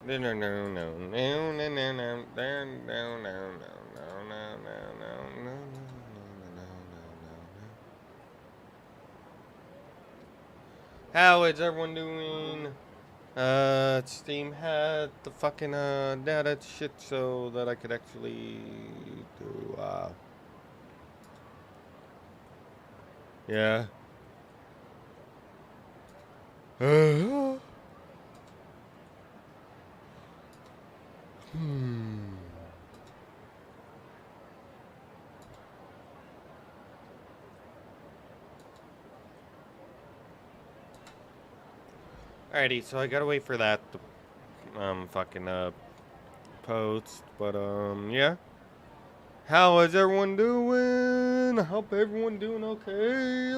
No, no, no, no, no, no, no, no, no, no, no, no, no. How is everyone doing? Steam had the fucking data shit so that I could actually do yeah. Hmm. Alrighty, so I gotta wait for that to fucking post, but yeah. How is everyone doing? I hope everyone doing okay.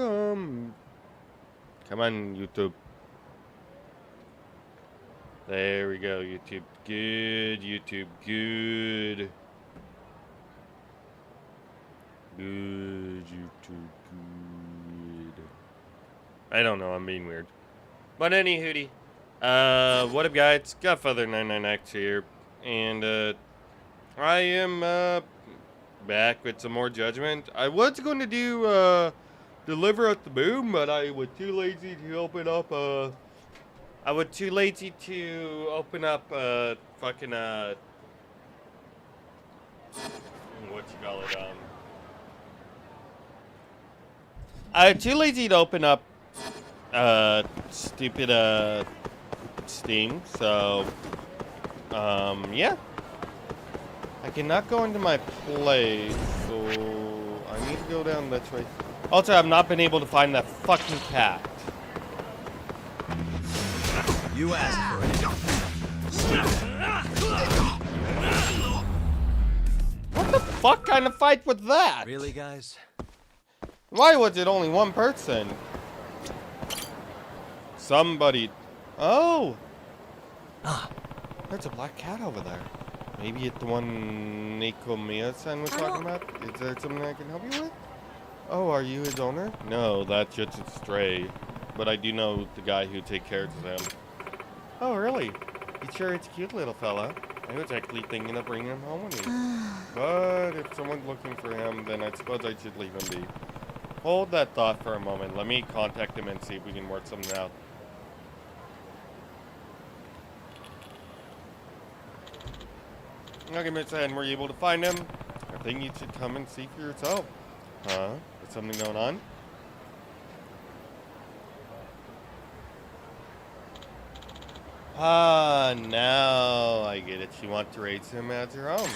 Come on, YouTube. There we go, YouTube. Good, YouTube. Good. Good, YouTube. Good. I don't know, I'm being weird. But any hootie. What up, guys? Godfather99X here. And, I am, back with some more Judgment. I was going to do, Deliver at the Boom, but I was too lazy to open up, fucking, what you call it, I was too lazy to open up, stupid, Steam, so, yeah. I cannot go into my place, so I need to go down this way. Also, I've not been able to find that fucking cat. You asked for it. What the fuck kind of fight was that? Really, guys? Why was it only one person? Somebody... Oh! There's a black cat over there. Maybe it's the one Nico Mia-san was talking about? Is there something I can help you with? Oh, are you his owner? No, that's just a stray. But I do know the guy who takes care of him. Oh, really? He's sure it's a cute little fella. I was actually thinking of bringing him home with me. But if someone's looking for him, then I suppose I should leave him be. Hold that thought for a moment. Let me contact him and see if we can work something out. Okay, Miss Ann, were you able to find him? I think you should come and see for yourself. Huh? Is something going on? Ah, now I get it. You want to raise him as your own.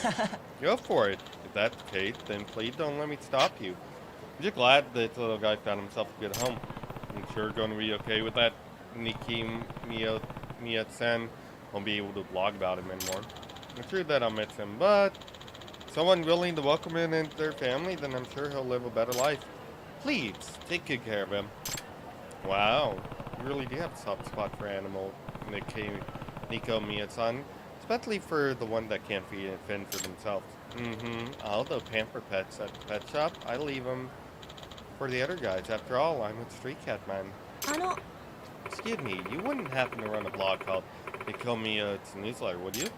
Go for it. If that's the case, then please don't let me stop you. I'm just glad that the little guy found himself a good home. I'm sure going to be okay with that. Nikki Mia-san won't be able to blog about him anymore. I'm sure that I'll miss him, but someone willing to welcome him into their family, then I'm sure he'll live a better life. Please, take good care of him. Wow, you really do have a soft spot for animal, Nico Mia-san. Especially for the one that can't fend for themselves. All the pamper pets at the pet shop, I leave them for the other guys. After all, I'm a street cat man. Excuse me, you wouldn't happen to run a blog called Nico Mia-san newsletter, would you?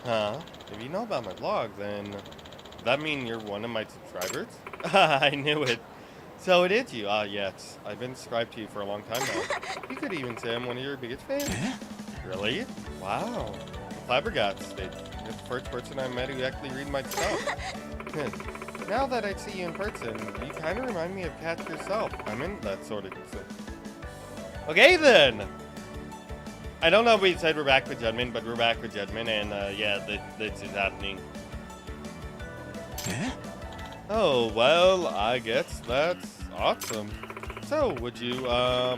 Huh? If you know about my blog, then does that mean you're one of my subscribers? I knew it. So it is you. Ah, yes. I've been subscribed to you for a long time now. You could even say I'm one of your biggest fans. Really? Wow. Flabbergasted. You're the first person I met who actually read my stuff. Now that I see you in person, you kind of remind me of cats yourself. I'm into that sort of thing. Okay, then. I don't know if we said we're back with Judgment, but we're back with Judgment, and yeah, this is happening. Oh, well, I guess that's awesome. So, would you,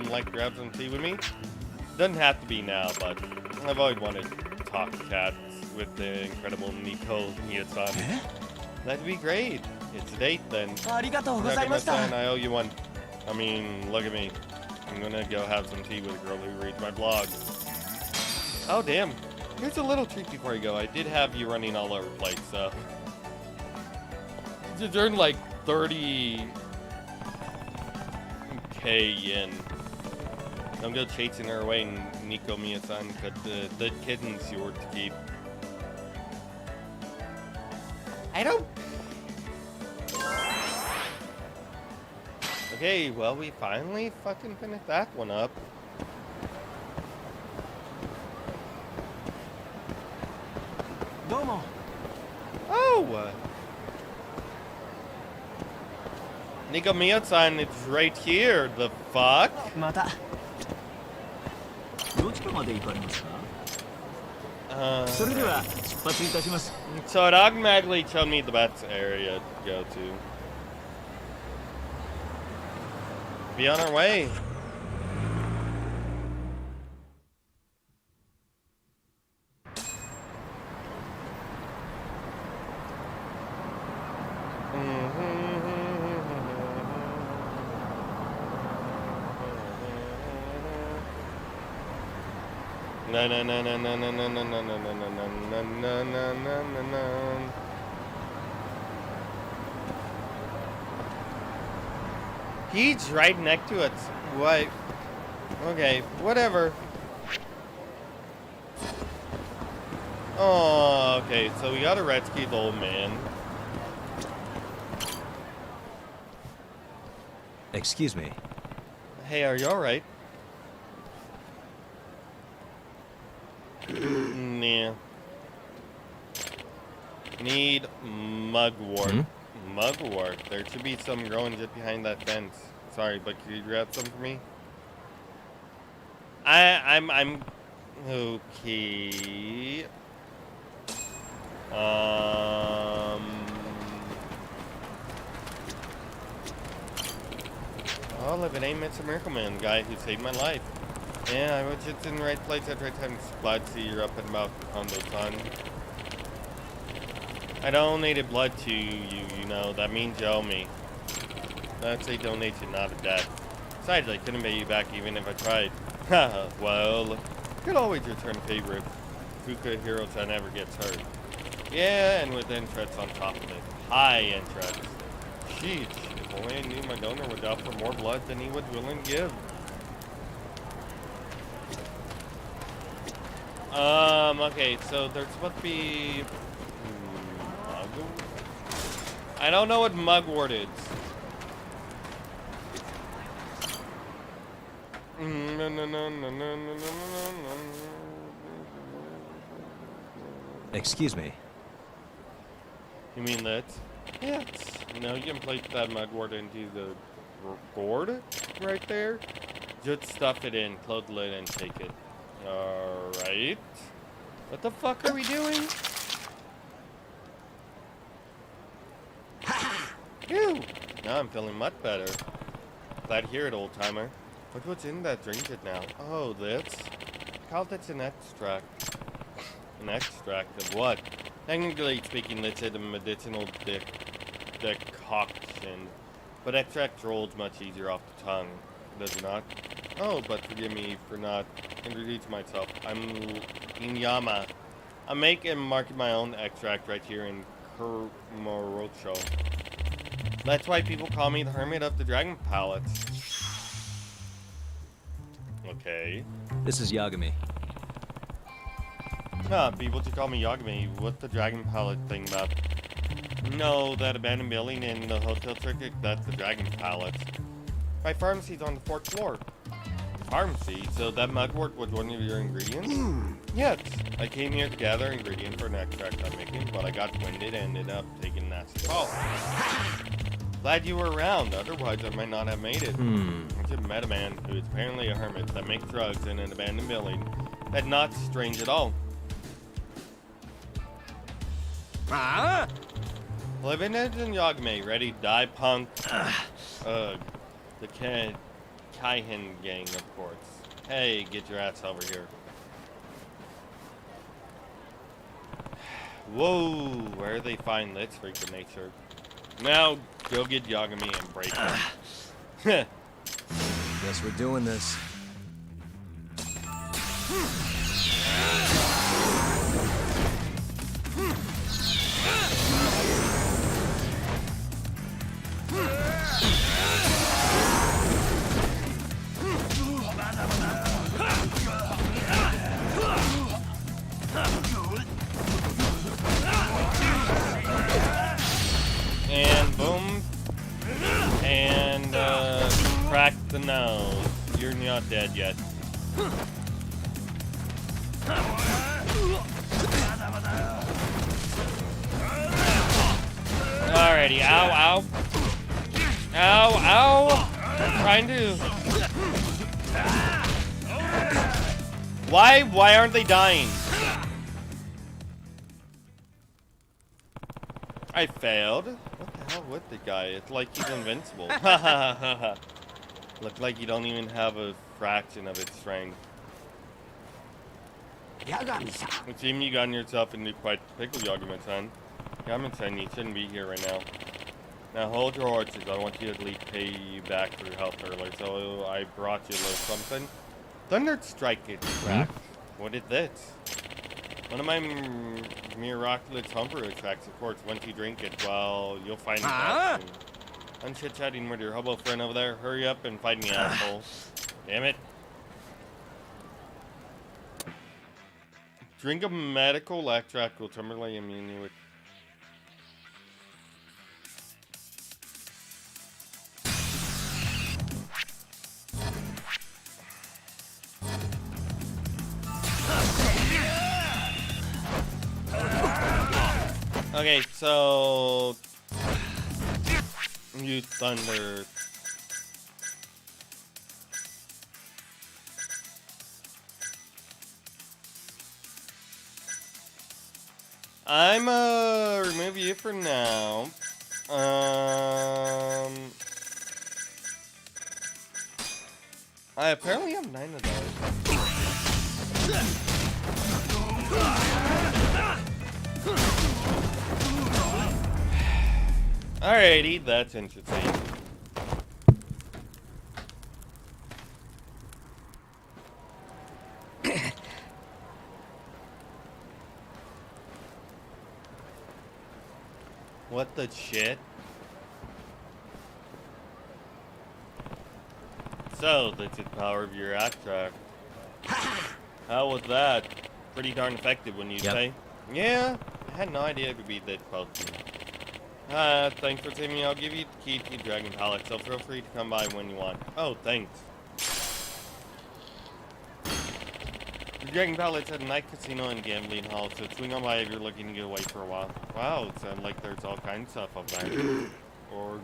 like to grab some tea with me? Doesn't have to be now, but I've always wanted to talk to cats with the incredible Nico Mia-san. That'd be great. It's a date, then. I owe you one. I mean, look at me. I'm gonna go have some tea with a girl who reads my blog. Oh, damn. Here's a little treat before you go. I did have you running all over the place, so... You earned like 30k yen. Don't go chasing her away, Nico Mia-san, because the kitten's yours to keep. I don't... Okay, well, we finally fucking finished that one up. Domo. Oh! Nico Mia-san, it's right here, the fuck? また。どちらまで行かれますか？それでは出発いたします。 So it automatically showed me the best area to go to. Be on our way. No no no no no no no no no no no no no no no no no. He's right next to us. What? Okay, whatever. Oh, okay, so we gotta rescue the old man. Excuse me. Hey, are you alright? Nah. Need mugwort. Mugwort. There should be some growing just behind that fence. Sorry, but could you grab some for me? I'm okay. Well, if it ain't Mr. Miracle Man, the guy who saved my life. Yeah, I was just in the right place at the right time. Glad to see you're up and about, Hondo-san. I donated blood to you, you know. That means you owe me. That's a donation, not a debt. Besides, I couldn't pay you back even if I tried. Haha, well, you could always return favor if Fuka Hiro-san ever gets hurt. Yeah, and with interest on top of it. High interest. Sheesh, if only I knew my donor would offer more blood than he was willing to give. Okay, so there's supposed to be... I don't know what mugwort is. Excuse me. You mean that? Yes. You know, you can place that mugwort into the gourd right there. Just stuff it in, close the lid, and take it. Alright. What the fuck are we doing? Phew! Now I'm feeling much better. Glad to hear it, old timer. Look what's in that drink it now. Oh, this? Call this an extract. An extract of what? Technically speaking, this is a medicinal decoction. But extract rolls much easier off the tongue, does it not? Oh, but forgive me for not introducing myself. I'm Inyama. I'm making and marking my own extract right here in Kurmorocho. That's why people call me the Hermit of the Dragon Palace. Okay. This is Yagami. People just call me Yagami. What's the Dragon Palace thing about? No, that abandoned building in the hotel circuit, that's the Dragon Palace. My pharmacy's on the 4th floor. Pharmacy? So that mugwort was one of your ingredients? Yes. I came here to gather ingredients for an extract I'm making, but I got winded and ended up taking nasty fall. Glad you were around, otherwise I might not have made it. I just met a man who is apparently a hermit that makes drugs in an abandoned building. That's not strange at all. Living in Yagami, ready to die, punk. The Kaihin gang, of course. Hey, get your ass over here. Whoa, where do they find this freak of nature? Now, go get Yagami and break him. Guess we're doing this. So no, you're not dead yet. Alrighty, ow, ow. Ow, ow. I'm trying to. Why aren't they dying? I failed. What the hell with the guy? It's like he's invincible. Looks like you don't even have a fraction of its strength. It seems you gotten yourself into quite pickle, Yagami-san. Yagami-san, you shouldn't be here right now. Now hold your horses. I want you to at least pay you back for your help earlier. So I brought you a little something. Thundered Strike is cracked. What is this? One of my miraculous hunger attracts, of course. Once you drink it, well, you'll find it out soon. I'm chit-chatting with your hobo friend over there. Hurry up and find me, asshole. Damn it. Drink a medical extract will temporarily immune you with... Okay, so... Use thunder. I'm remove you for now. I apparently have 9 of those. Alrighty, that's interesting. What the shit? So, that's the power of your extract. How was that? Pretty darn effective, wouldn't you say? Yeah, I had no idea it would be that close. Thanks for saving me. I'll give you the key to the Dragon Palace, so feel free to come by when you want. Oh, thanks. The Dragon Palace has a night casino and gambling hall, so swing on by if you're looking to get away for a while. Wow, it sounds like there's all kinds of stuff up there. Org.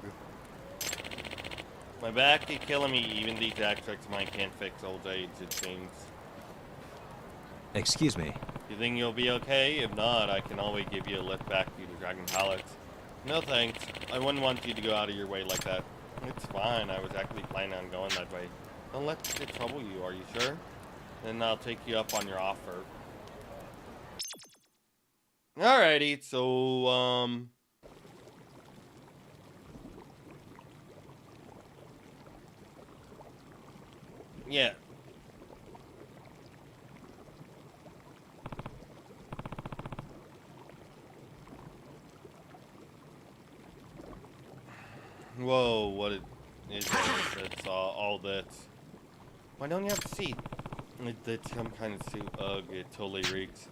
My back is killing me. Even these extracts of mine can't fix old age, it seems. Excuse me. You think you'll be okay? If not, I can always give you a lift back to the Dragon Palace. No thanks. I wouldn't want you to go out of your way like that. It's fine. I was actually planning on going that way. Don't let it trouble you, are you sure? Then I'll take you up on your offer. Alrighty, so, yeah. Whoa, what is that? It's all that. Why don't you have a seat? It's some kind of suit. Ugh, it totally reeks.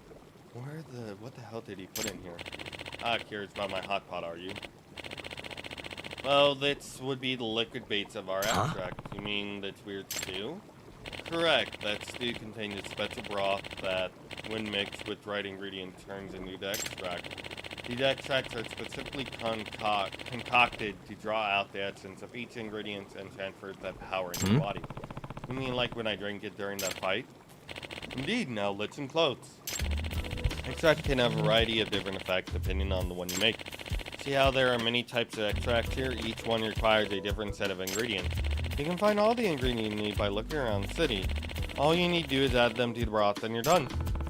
What the hell did he put in here? Ah, curious about my hot pot, are you? Well, this would be the liquid baits of our extract. You mean that's weird stew? Correct. That stew contains a special broth that, when mixed with right ingredients, turns into the extract. These extracts are specifically concocted to draw out the essence of each ingredient and transfer that power into the body. You mean like when I drank it during that fight? Indeed, now listen close. Extract can have a variety of different effects depending on the one you make. See how there are many types of extracts here? Each one requires a different set of ingredients. You can find all the ingredients you need by looking around the city. All you need to do is add them to the broth and you're done.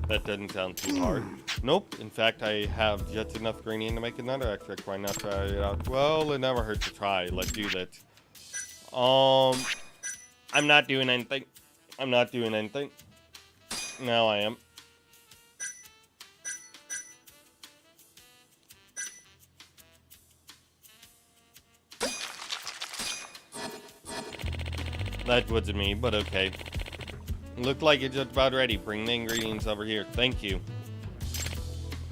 That doesn't sound too hard. Nope. In fact, I have just enough ingredient to make another extract. Why not try it out? Well, it never hurts to try. Let's do that. I'm not doing anything. I'm not doing anything. Now I am. That wasn't me, but okay. Looked like it's just about ready. Bring the ingredients over here. Thank you.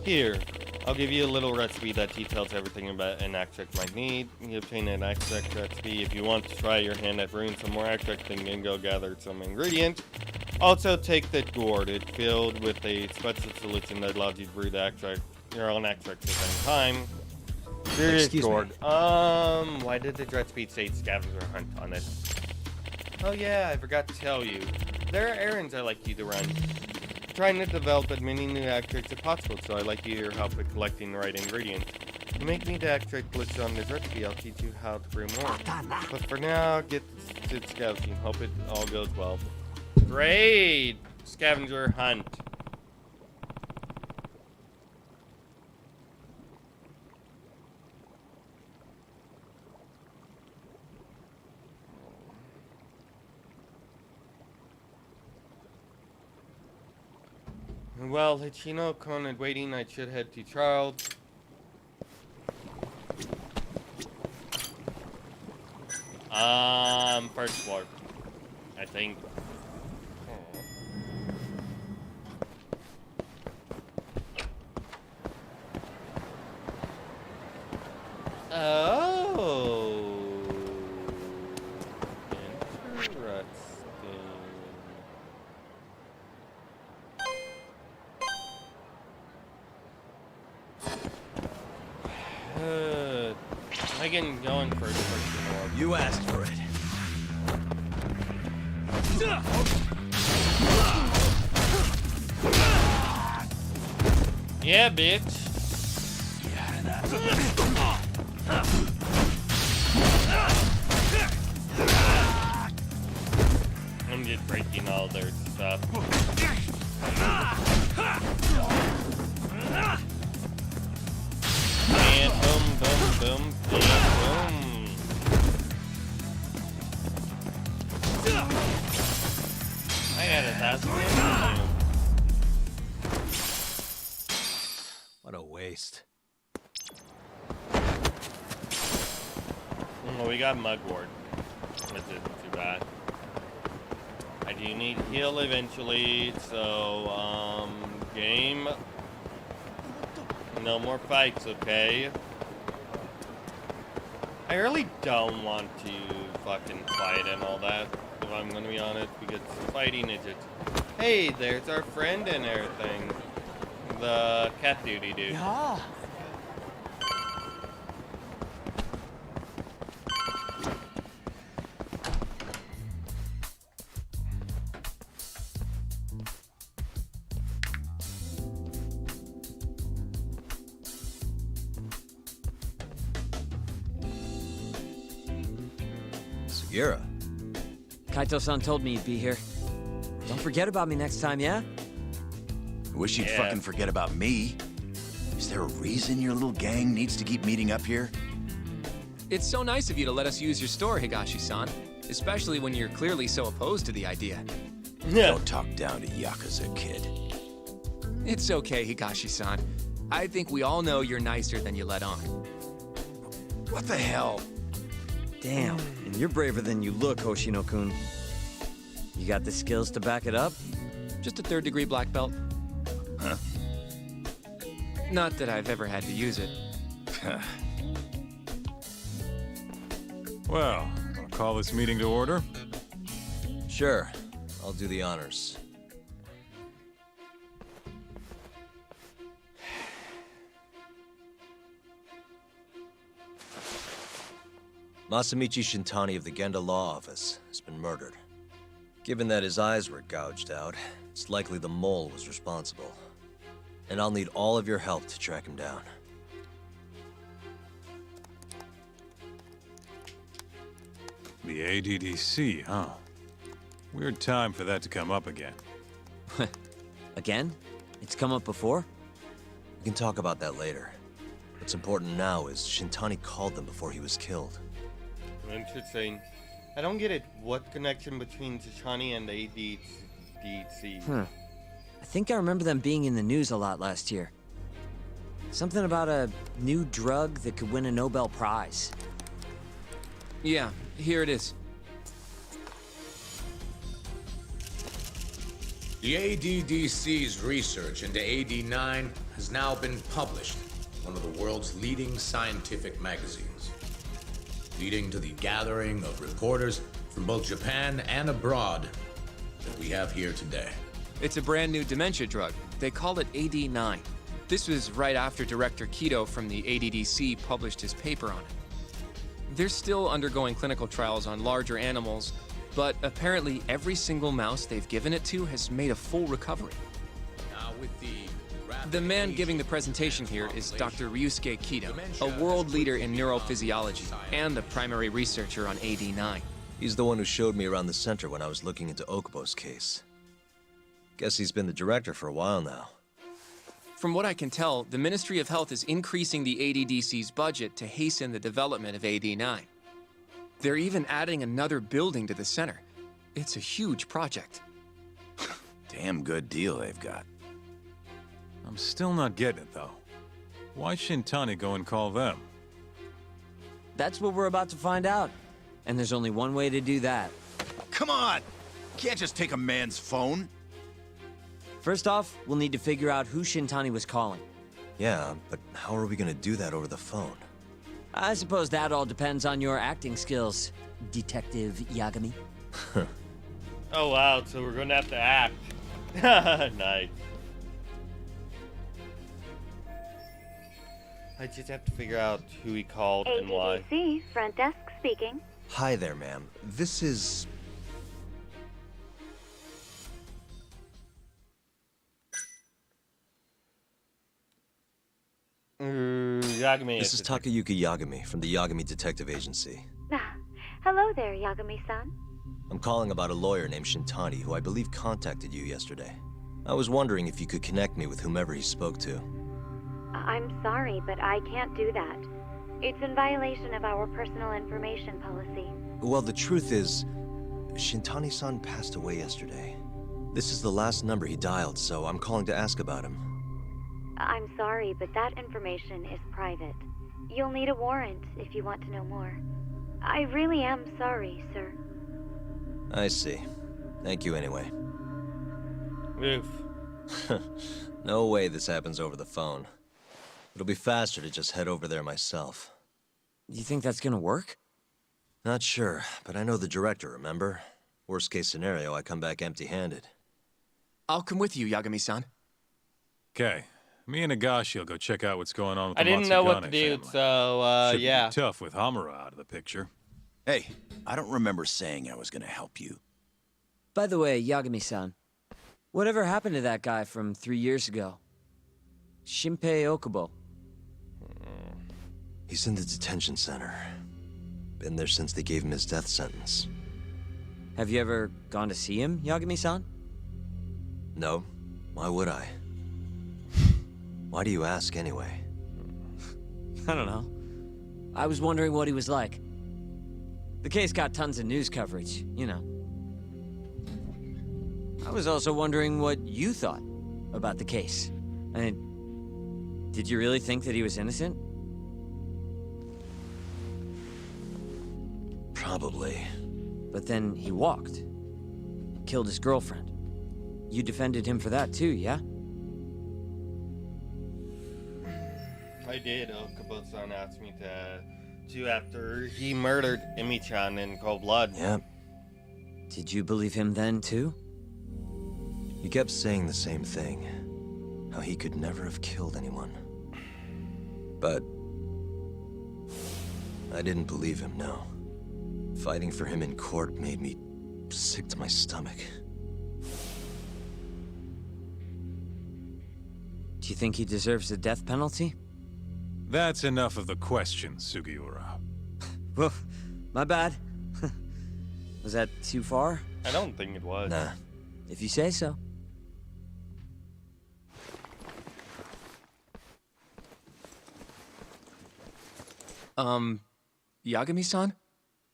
Here. I'll give you a little recipe that details everything about an extract might need. You obtain an extract recipe. If you want to try your hand at brewing some more extract, then you can go gather some ingredients. Also, take the gourd. It's filled with a special solution that allows you to brew the extract, your own extract at any time. Serious gourd. Why did the recipe say scavenger hunt on it? Oh yeah, I forgot to tell you. There are errands I like you to run. Trying to develop as many new extracts as possible, so I'd like your help with collecting the right ingredients. To make me the extract listed on this recipe, I'll teach you how to brew more. But for now, get to scavenging. Hope it all goes well. Great! Scavenger hunt. Well, Hachino Conan waiting, I should head to Charles. First floor, I think. Oh. Interesting. I can go in first floor. You asked for it. Yeah, bitch. I'm just breaking all their stuff. And boom, boom, boom, and boom. I got it, that's what What a waste. well, we got Mugwort. This isn't too bad. I do need heal eventually, so, game. No more fights, okay? I really don't want to fucking fight and all that, if I'm gonna be honest, because fighting is just... Hey, there's our friend and everything. The cat duty dude. Yeah. Sugiura. Kaito-san told me you'd be here. Don't forget about me next time, yeah? I wish you'd Yeah. fucking forget about me. Is there a reason your little gang needs to keep meeting up here? It's so nice of you to let us use your store, Higashi-san. Especially when you're clearly so opposed to the idea. Yeah. Don't talk down to Yakuza, kid. It's okay, Higashi-san. I think we all know you're nicer than you let on. What the hell? Damn, and you're braver than you look, Hoshino-kun. You got the skills to back it up? Just a third-degree black belt. Huh? Not that I've ever had to use it. Well, I'll call this meeting to order. Sure. I'll do the honors. Masamichi Shintani of the Genda Law Office has been murdered. Given that his eyes were gouged out, it's likely the mole was responsible. And I'll need all of your help to track him down. The ADDC, huh? Weird time for that to come up again. Again? It's come up before? We can talk about that later. What's important now is Shintani called them before he was killed. Interesting. I don't get it. What connection between Tashani and the ADDC? I think I remember them being in the news a lot last year. Something about a new drug that could win a Nobel Prize. Yeah, here it is. The ADDC's research into AD9 has now been published. one of the world's leading scientific magazines, leading to the gathering of reporters from both Japan and abroad that we have here today. It's a brand new dementia drug. They call it AD9. This was right after Director Kido from the ADDC published his paper on it. They're still undergoing clinical trials on larger animals, but apparently every single mouse they've given it to has made a full recovery. Now with The man giving the presentation here is Dr. Ryusuke Kido, a world leader in neurophysiology and the primary researcher on AD9. He's the one who showed me around the center when I was looking into Okubo's case. Guess he's been the director for a while now. From what I can tell, the Ministry of Health is increasing the ADDC's budget to hasten the development of AD9. They're even adding another building to the center. It's a huge project. Damn good deal they've got. I'm still not getting it, though. Why Shintani go and call them? That's what we're about to find out. And there's only one way to do that. Come on! Can't just take a man's phone. First off, we'll need to figure out who Shintani was calling. Yeah, but how are we gonna do that over the phone? I suppose that all depends on your acting skills, Detective Yagami. Oh wow, so we're gonna have to act. Nice. I just have to figure out who he called and why. ADDC, front desk speaking. Hi there, ma'am. This is... Yagami. This is Takayuki Yagami from the Yagami Detective Agency. Hello there, Yagami-san. I'm calling about a lawyer named Shintani who I believe contacted you yesterday. I was wondering if you could connect me with whomever he spoke to. I'm sorry, but I can't do that. It's in violation of our personal information policy. Well, the truth is, Shintani-san passed away yesterday. This is the last number he dialed, so I'm calling to ask about him. I'm sorry, but that information is private. You'll need a warrant if you want to know more. I really am sorry, sir. I see. Thank you anyway. Oof. No way this happens over the phone. It'll be faster to just head over there myself. You think that's gonna work? Not sure, but I know the director, remember? Worst case scenario, I come back empty-handed. I'll come with you, Yagami-san. Okay. Me and Nagashi will go check out what's going on with I the didn't know what to Matsugane do, family. so Should yeah. be tough with Hamura out of the picture. Hey, I don't remember saying I was gonna help you. By the way, Yagami-san, whatever happened to that guy from 3 years ago? Shinpei Okubo. He's in the detention center. Been there since they gave him his death sentence. Have you ever gone to see him, Yagami-san? No. Why would I? Why do you ask anyway? I don't know. I was wondering what he was like. The case got tons of news coverage, you know. I was also wondering what you thought about the case. I mean, did you really think that he was innocent? Probably. But then he walked. Killed his girlfriend. You defended him for that too, yeah? I did. Okubo-san asked me to after he murdered Emi-chan in cold blood. Yeah. Did you believe him then too? He kept saying the same thing. How he could never have killed anyone. But... I didn't believe him, no. Fighting for him in court made me sick to my stomach. Do you think he deserves the death penalty? That's enough of the questions, Sugiura. Whoa, my bad. Was that too far? I don't think it was. Nah. If you say so. Yagami-san?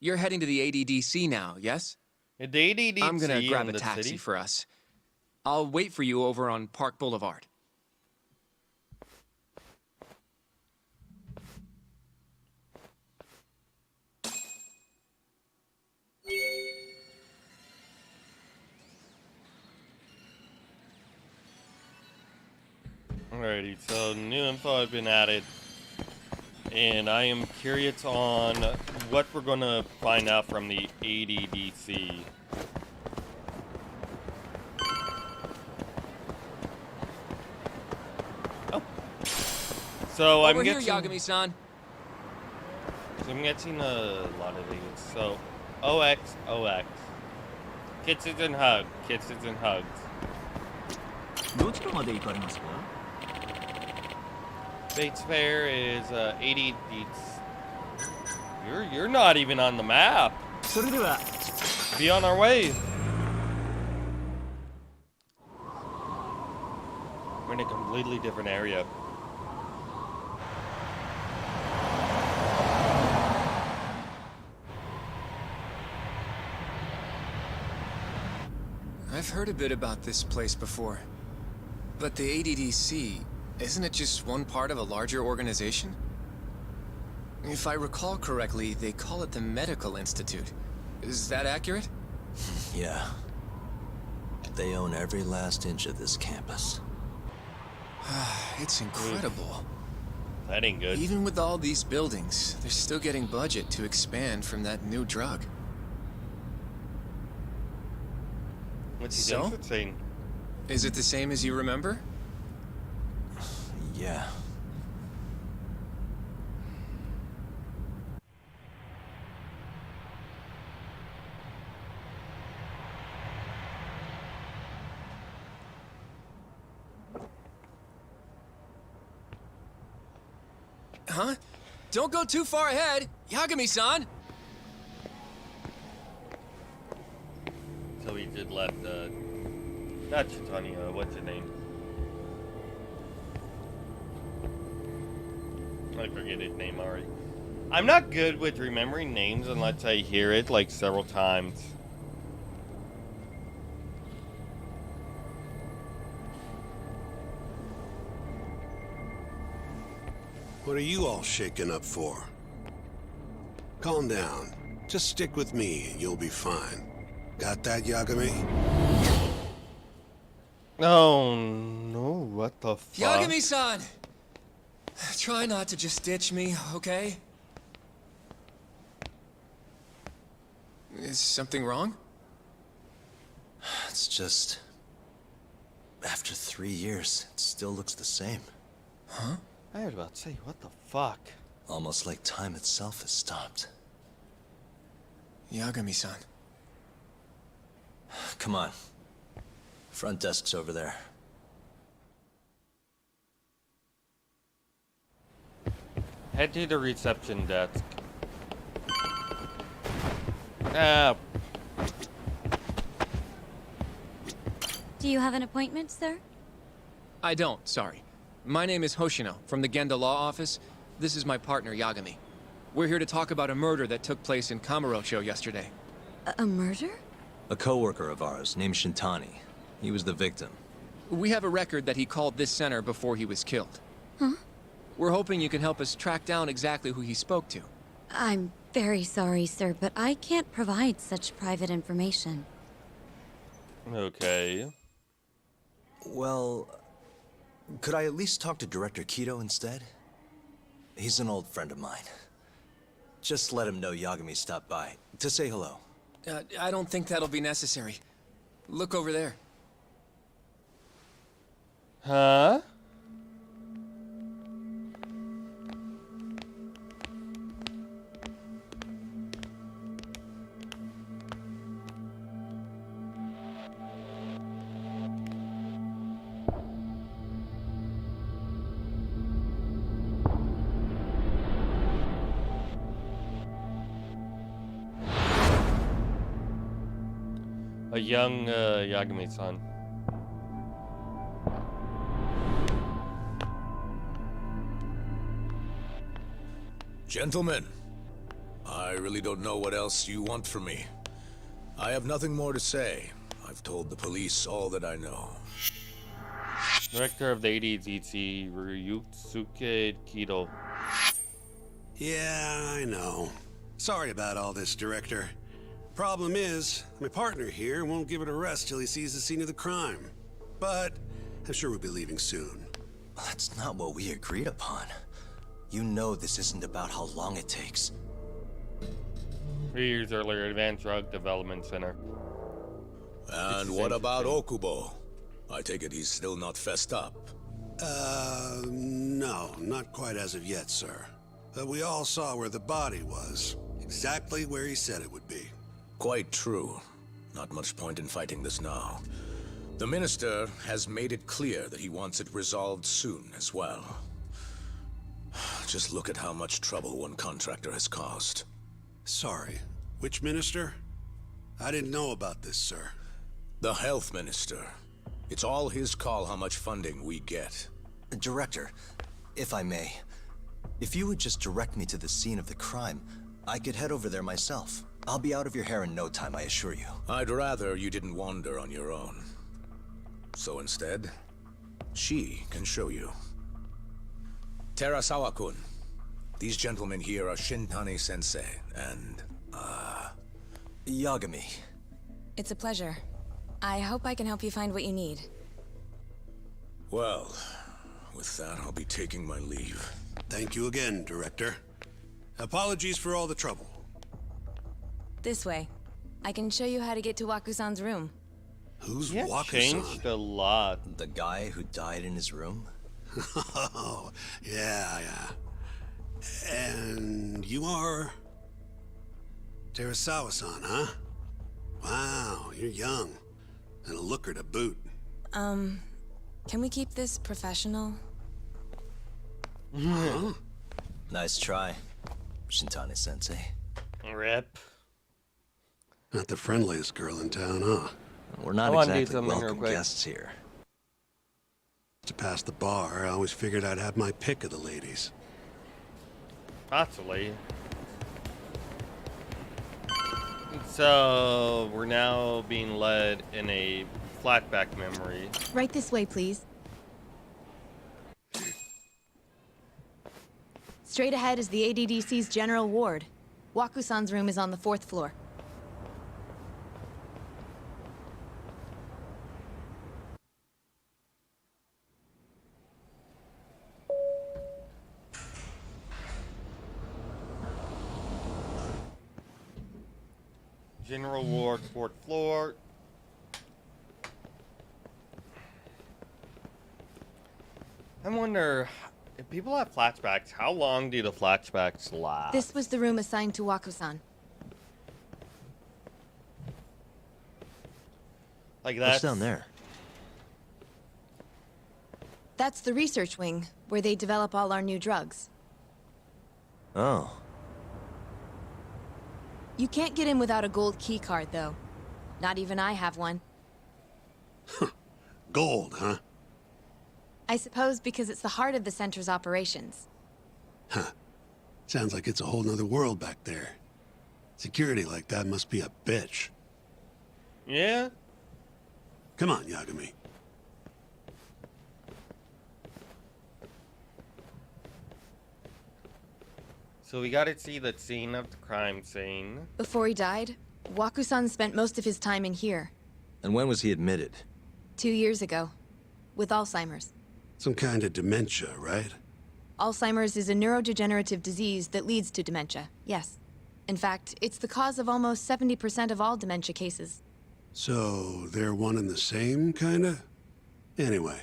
You're heading to the ADDC now, yes? The ADDC I'm gonna grab in a the taxi city? for us. I'll wait for you over on Park Boulevard. Alrighty, so new info has been added. And I am curious on what we're gonna find out from the ADDC. Oh. So Over I'm here, getting Yagami-san. I'm getting a lot of these. So OX. Kisses and hugs. Kisses and hugs. どちらまで行かれますか？ Bates Fair is 80 beats. You're not even on the map. それでは Be on our way. We're in a completely different area. I've heard a bit about this place before. But the ADDC, isn't it just one part of a larger organization? If I recall correctly, they call it the Medical Institute. Is that accurate? Yeah. They own every last inch of this campus. It's incredible. That ain't good. Even with all these buildings, they're still getting budget to expand from that new drug. What's he So? saying? Is it the same as you remember? Yeah. Huh? Don't go too far ahead, Yagami-san! So he just left, not Chitania, what's her name? I forget his name already. I'm not good with remembering names unless I hear it like several times. What are you all shaken up for? Calm down. Just stick with me and you'll be fine. Got that, Yagami? Oh no, what the fuck? Yagami-san! Try not to just ditch me, okay? Is something wrong? It's just... After 3 years, it still looks the same. Huh? I was about to say, what the fuck? Almost like time itself has stopped. Yagami-san. Come on. Front desk's over there. Head to the reception desk. Ah, Do you have an appointment, sir? I don't, sorry. My name is Hoshino, from the Genda Law Office. This is my partner, Yagami. We're here to talk about a murder that took place in Kamurocho yesterday. A murder? A coworker of ours named Shintani. He was the victim. We have a record that he called this center before he was killed. Huh? We're hoping you can help us track down exactly who he spoke to. I'm very sorry, sir, but I can't provide such private information. okay. Well, could I at least talk to Director Kido instead? He's an old friend of mine. Just let him know Yagami stopped by, to say hello. I don't think that'll be necessary. Look over there. Huh? A young Yagami-san. Gentlemen, I really don't know what else you want from me. I have nothing more to say. I've told the police all that I know. Director of the ADDC, Ryusuke Kido. Yeah, I know. Sorry about all this, Director. Problem is, my partner here won't give it a rest till he sees the scene of the crime. But I'm sure we'll be leaving soon. That's not what we agreed upon. You know this isn't about how long it takes. 3 years earlier, Advanced Drug Development Center. And what about Okubo? I take it he's still not fessed up. No, not quite as of yet, sir. We all saw where the body was. Exactly where he said it would be. Quite true. Not much point in fighting this now. The Minister has made it clear that he wants it resolved soon as well. Just look at how much trouble one contractor has caused. Sorry, which minister? I didn't know about this, sir. The Health Minister. It's all his call how much funding we get. Director, if I may, if you would just direct me to the scene of the crime, I could head over there myself. I'll be out of your hair in no time, I assure you. I'd rather you didn't wander on your own. So instead, she can show you. Terasawa-kun, these gentlemen here are Shintani-sensei and, Yagami. It's a pleasure. I hope I can help you find what you need. Well, with that, I'll be taking my leave. Thank you again, Director. Apologies for all the trouble. This way. I can show you how to get to Waku-san's room. Who's He has Waku-san? changed a lot. The guy who died in his room? Oh, yeah. And you are... Terasawa-san, huh? Wow, you're young. And a looker to boot. Can we keep this professional? Huh? Nice try, Shintani-sensei. Rip. Not the friendliest girl in town, huh? We're not I wanna do exactly something real welcome quick. guests here. To pass the bar, I always figured I'd have my pick of the ladies. Possibly. So, we're now being led in a flashback memory. Right this way, please. Straight ahead is the ADDC's general ward. Waku-san's room is on the 4th floor. General Ward, 4th floor. I wonder, if people have flashbacks, how long do the flashbacks last? This was the room assigned to Waku-san. Like What's that's down there? That's the research wing, where they develop all our new drugs. Oh. You can't get in without a gold key card, though. Not even I have one. Gold, huh? I suppose because it's the heart of the center's operations. Huh. Sounds like it's a whole nother world back there. Security like that must be a bitch. Yeah? Come on, Yagami. So we gotta see the scene of the crime scene. Before he died, Waku-san spent most of his time in here. And when was he admitted? 2 years ago. With Alzheimer's. Some kind of dementia, right? Alzheimer's is a neurodegenerative disease that leads to dementia, yes. In fact, it's the cause of almost 70% of all dementia cases. So, they're one and the same, kinda? Anyway,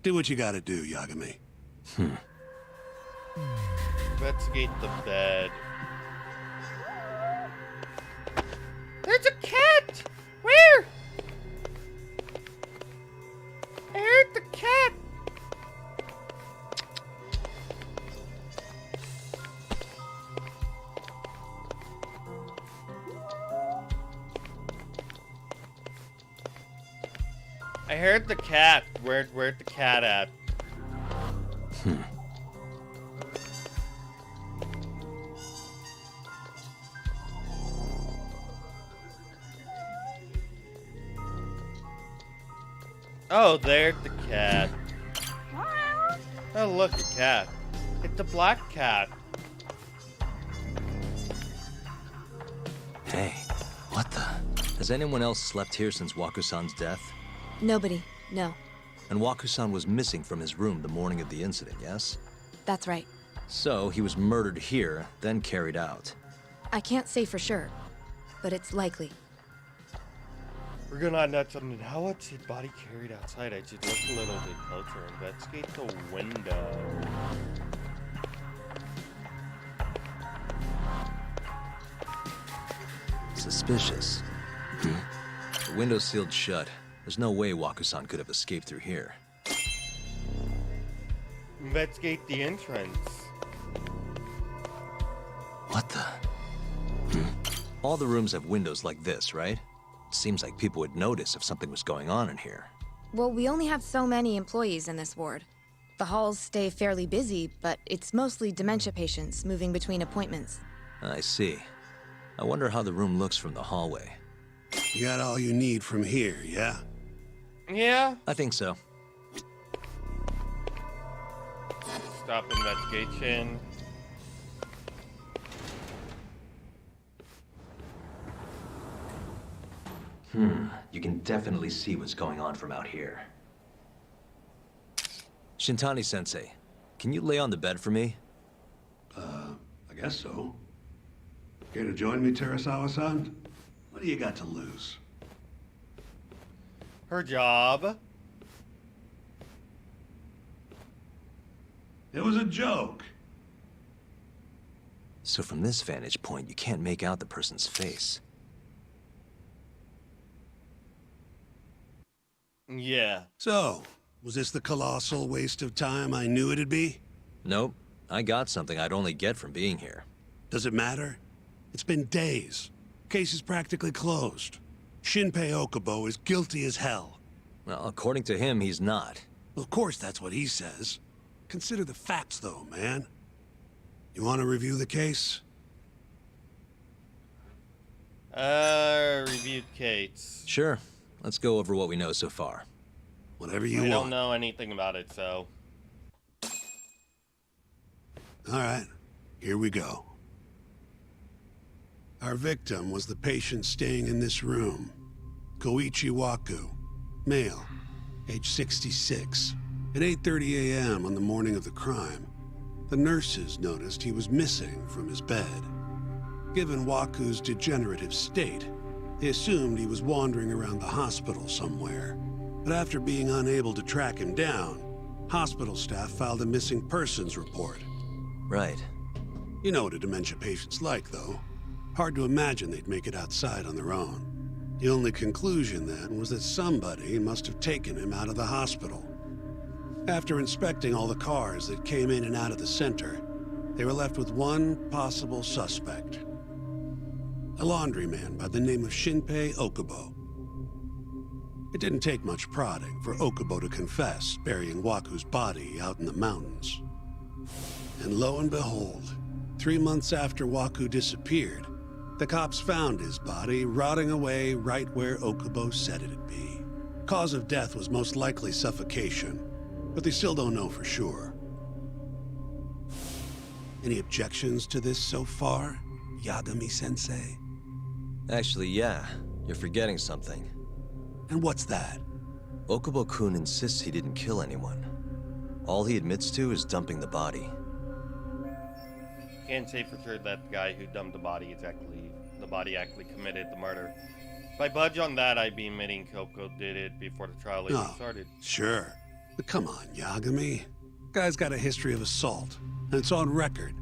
do what you gotta do, Yagami. Investigate the bed. There's a cat! Where? I heard the cat! I heard the cat. Where'd the cat at? Oh, there's the cat. Oh, look, a cat. It's a black cat. Hey, what the? Has anyone else slept here since Waku-san's death? Nobody, no. And Waku-san was missing from his room the morning of the incident, yes? That's right. So he was murdered here, then carried out. I can't say for sure, but it's likely. We're gonna nuts on it. How was his body carried outside? I should look a little bit closer. Investigate the window. Suspicious. The window's sealed shut. There's no way Waku-san could have escaped through here. Investigate the entrance. What the? All the rooms have windows like this, right? Seems like people would notice if something was going on in here. Well, we only have so many employees in this ward. The halls stay fairly busy, but it's mostly dementia patients moving between appointments. I see. I wonder how the room looks from the hallway. You got all you need from here, yeah? Yeah. I think so. Stop investigation. You can definitely see what's going on from out here. Shintani-sensei, can you lay on the bed for me? I guess so. Care to join me, Terasawa-san? What do you got to lose? Her job. It was a joke. So from this vantage point, you can't make out the person's face. Yeah. So, was this the colossal waste of time I knew it'd be? Nope. I got something I'd only get from being here. Does it matter? It's been days. Case is practically closed. Shinpei Okubo is guilty as hell. Well, according to him, he's not. Well, of course that's what he says. Consider the facts, though, man. You want to review the case? Reviewed Kate's. Sure. Let's go over what we know so far. Whatever you I want. don't know anything about it, so. All right, here we go. Our victim was the patient staying in this room. Koichi Waku, male, age 66. At 8:30 a.m. on the morning of the crime, the nurses noticed he was missing from his bed. Given Waku's degenerative state, they assumed he was wandering around the hospital somewhere. But after being unable to track him down, hospital staff filed a missing persons report. Right. You know what a dementia patient's like, though. Hard to imagine they'd make it outside on their own. The only conclusion then was that somebody must have taken him out of the hospital. After inspecting all the cars that came in and out of the center, they were left with one possible suspect. A laundryman by the name of Shinpei Okubo. It didn't take much prodding for Okubo to confess burying Waku's body out in the mountains. And lo and behold, 3 months after Waku disappeared, the cops found his body rotting away right where Okubo said it'd be. Cause of death was most likely suffocation, but they still don't know for sure. Any objections to this so far, Yagami-sensei? Actually, yeah. You're forgetting something. And what's that? Okubo-kun insists he didn't kill anyone. All he admits to is dumping the body. Can't say for sure that the guy who dumped the body actually committed the murder. If I budge on that, I'd be admitting Kyoko did it before the trial even started. Sure. But come on, Yagami. Guy's got a history of assault, and it's on record.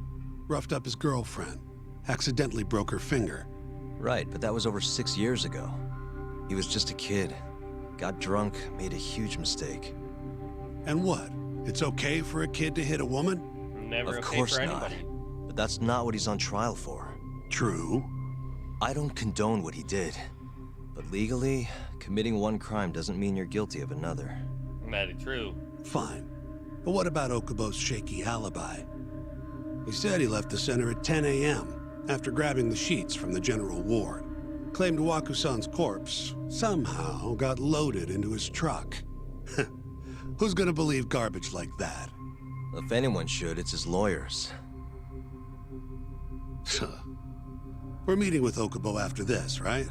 Roughed up his girlfriend. Accidentally broke her finger. Right, but that was over 6 years ago. He was just a kid. Got drunk, made a huge mistake. And what? It's okay for a kid to hit a woman? Never Of okay course for not. anybody. But that's not what he's on trial for. True. I don't condone what he did. But legally, committing one crime doesn't mean you're guilty of another. That is true. Fine. But what about Okubo's shaky alibi? He said he left the center at 10 a.m. after grabbing the sheets from the general ward. Claimed Waku-san's corpse somehow got loaded into his truck. Who's gonna believe garbage like that? If anyone should, it's his lawyers. We're meeting with Okubo after this, right?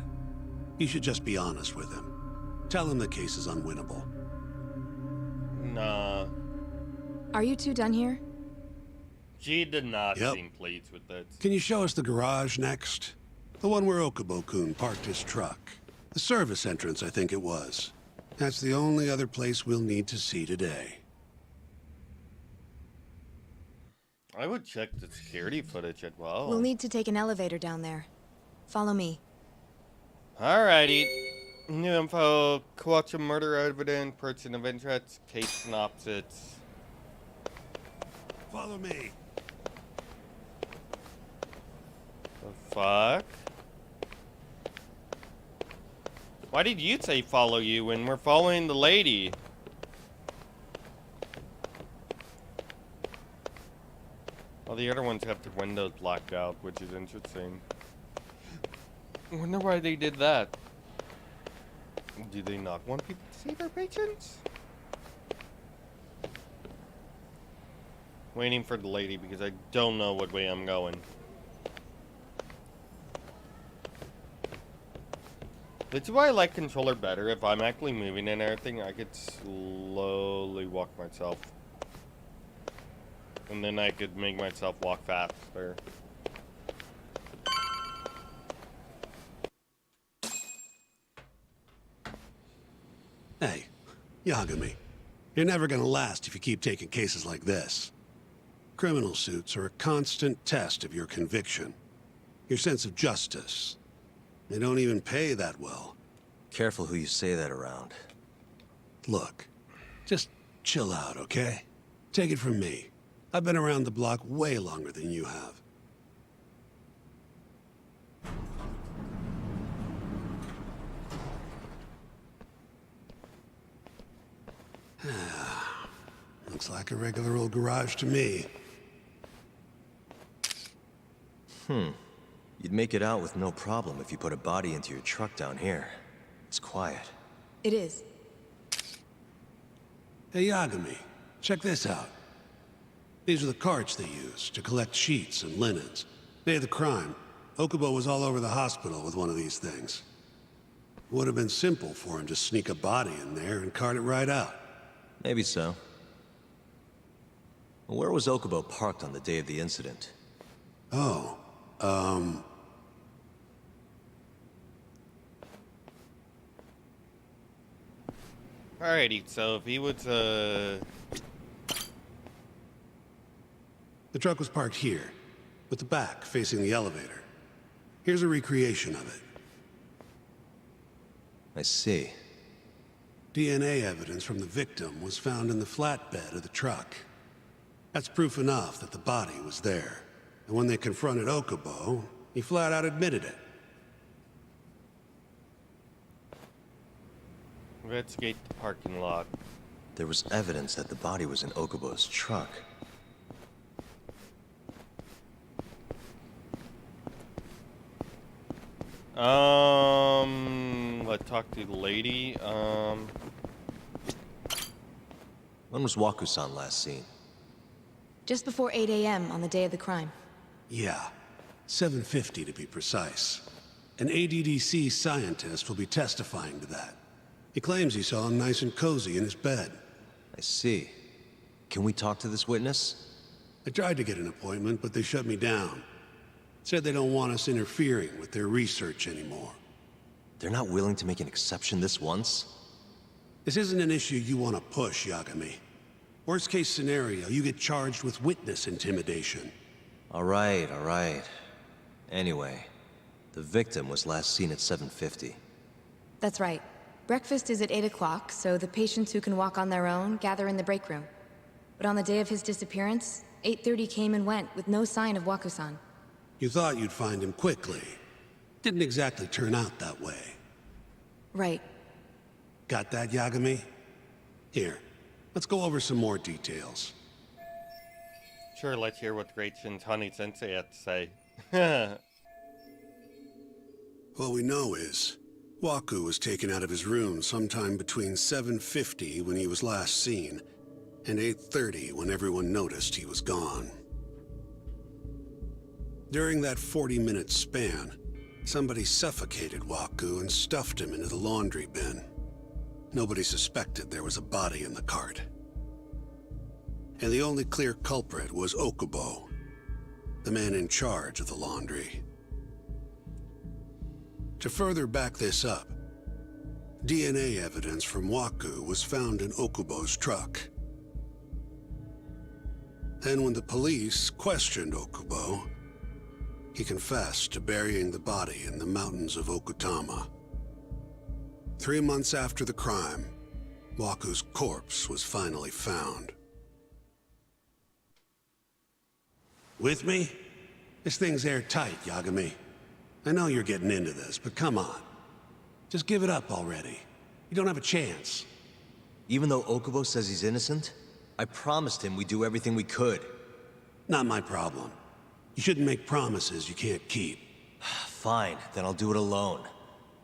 You should just be honest with him. Tell him the case is unwinnable. Nah. Are you two done here? She did not Yep. seem pleased with this. Can you show us the garage next? The one where Okubo-kun parked his truck. The service entrance, I think it was. That's the only other place we'll need to see today. I would check the security footage as well. We'll need to take an elevator down there. Follow me. Alrighty. New info, Kawacha murder evidence, person of interest, case synopsis. Follow me. The fuck? Why did you say follow you when we're following the lady? Well, the other ones have their windows blacked out, which is interesting. I wonder why they did that. Do they not want people to see their patrons? Waiting for the lady because I don't know what way I'm going. This is why I like controller better. If I'm actually moving and everything, I could slowly walk myself. And then I could make myself walk faster. Hey, Yagami. You're never gonna last if you keep taking cases like this. Criminal suits are a constant test of your conviction. Your sense of justice. They don't even pay that well. Careful who you say that around. Look, just chill out, okay? Take it from me. I've been around the block way longer than you have. Looks like a regular old garage to me. You'd make it out with no problem if you put a body into your truck down here. It's quiet. It is. Hey, Yagami, check this out. These are the carts they use to collect sheets and linens. Day of the crime, Okubo was all over the hospital with one of these things. Would have been simple for him to sneak a body in there and cart it right out. Maybe so. Where was Okubo parked on the day of the incident? Oh, Alrighty, so if he was, The truck was parked here, with the back facing the elevator. Here's a recreation of it. I see. DNA evidence from the victim was found in the flatbed of the truck. That's proof enough that the body was there. And when they confronted Okubo, he flat out admitted it. investigate the parking lot. There was evidence that the body was in Okubo's truck. Let's talk to the lady. When was Waku-san last seen? Just before 8 a.m. on the day of the crime. Yeah, 7:50 to be precise. An ADDC scientist will be testifying to that. He claims he saw him nice and cozy in his bed. I see. Can we talk to this witness? I tried to get an appointment, but they shut me down. Said they don't want us interfering with their research anymore. They're not willing to make an exception this once? This isn't an issue you want to push, Yagami. Worst case scenario, you get charged with witness intimidation. All right. Anyway, the victim was last seen at 7:50. That's right. Breakfast is at 8 o'clock, so the patients who can walk on their own gather in the break room. But on the day of his disappearance, 8:30 came and went with no sign of Waku-san. You thought you'd find him quickly. Didn't exactly turn out that way. Right. Got that, Yagami? Here, let's go over some more details. Sure, let's hear what Great Shintani Sensei had to say. What we know is, Waku was taken out of his room sometime between 7:50 when he was last seen, and 8:30 when everyone noticed he was gone. During that 40-minute span, somebody suffocated Waku and stuffed him into the laundry bin. Nobody suspected there was a body in the cart. And the only clear culprit was Okubo, the man in charge of the laundry. To further back this up, DNA evidence from Waku was found in Okubo's truck. Then when the police questioned Okubo, he confessed to burying the body in the mountains of Okutama. 3 months after the crime, Waku's corpse was finally found. With me? This thing's airtight, Yagami. I know you're getting into this, but come on. Just give it up already. You don't have a chance. Even though Okubo says he's innocent, I promised him we'd do everything we could. Not my problem. You shouldn't make promises you can't keep. Fine, then I'll do it alone.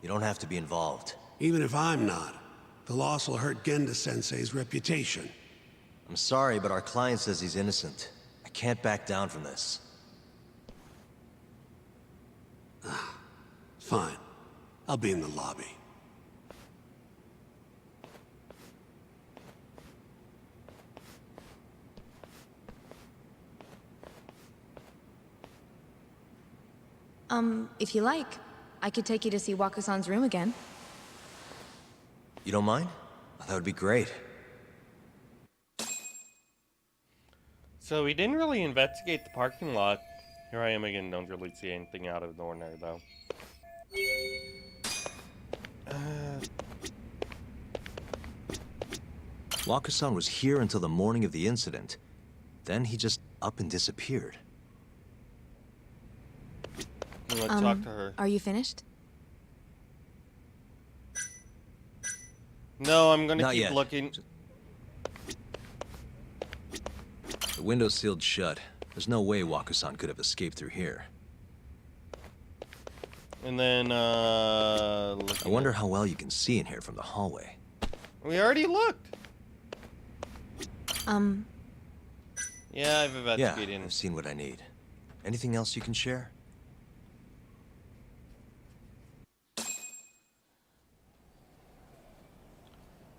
You don't have to be involved. Even if I'm not, the loss will hurt Genda-sensei's reputation. I'm sorry, but our client says he's innocent. I can't back down from this. Fine. I'll be in the lobby. If you like, I could take you to see Waku-san's room again. You don't mind? That would be great. So we didn't really investigate the parking lot. Here I am again, don't really see anything out of the ordinary though. Waku-san was here until the morning of the incident. Then he just up and disappeared. Let's talk to her. Are you finished? No, I'm gonna Not keep yet. looking. The window's sealed shut. There's no way Waku-san could have escaped through here. And then, I wonder how well you can see in here from the hallway. We already looked. Yeah, I've Yeah, investigated. I've seen what I need. Anything else you can share?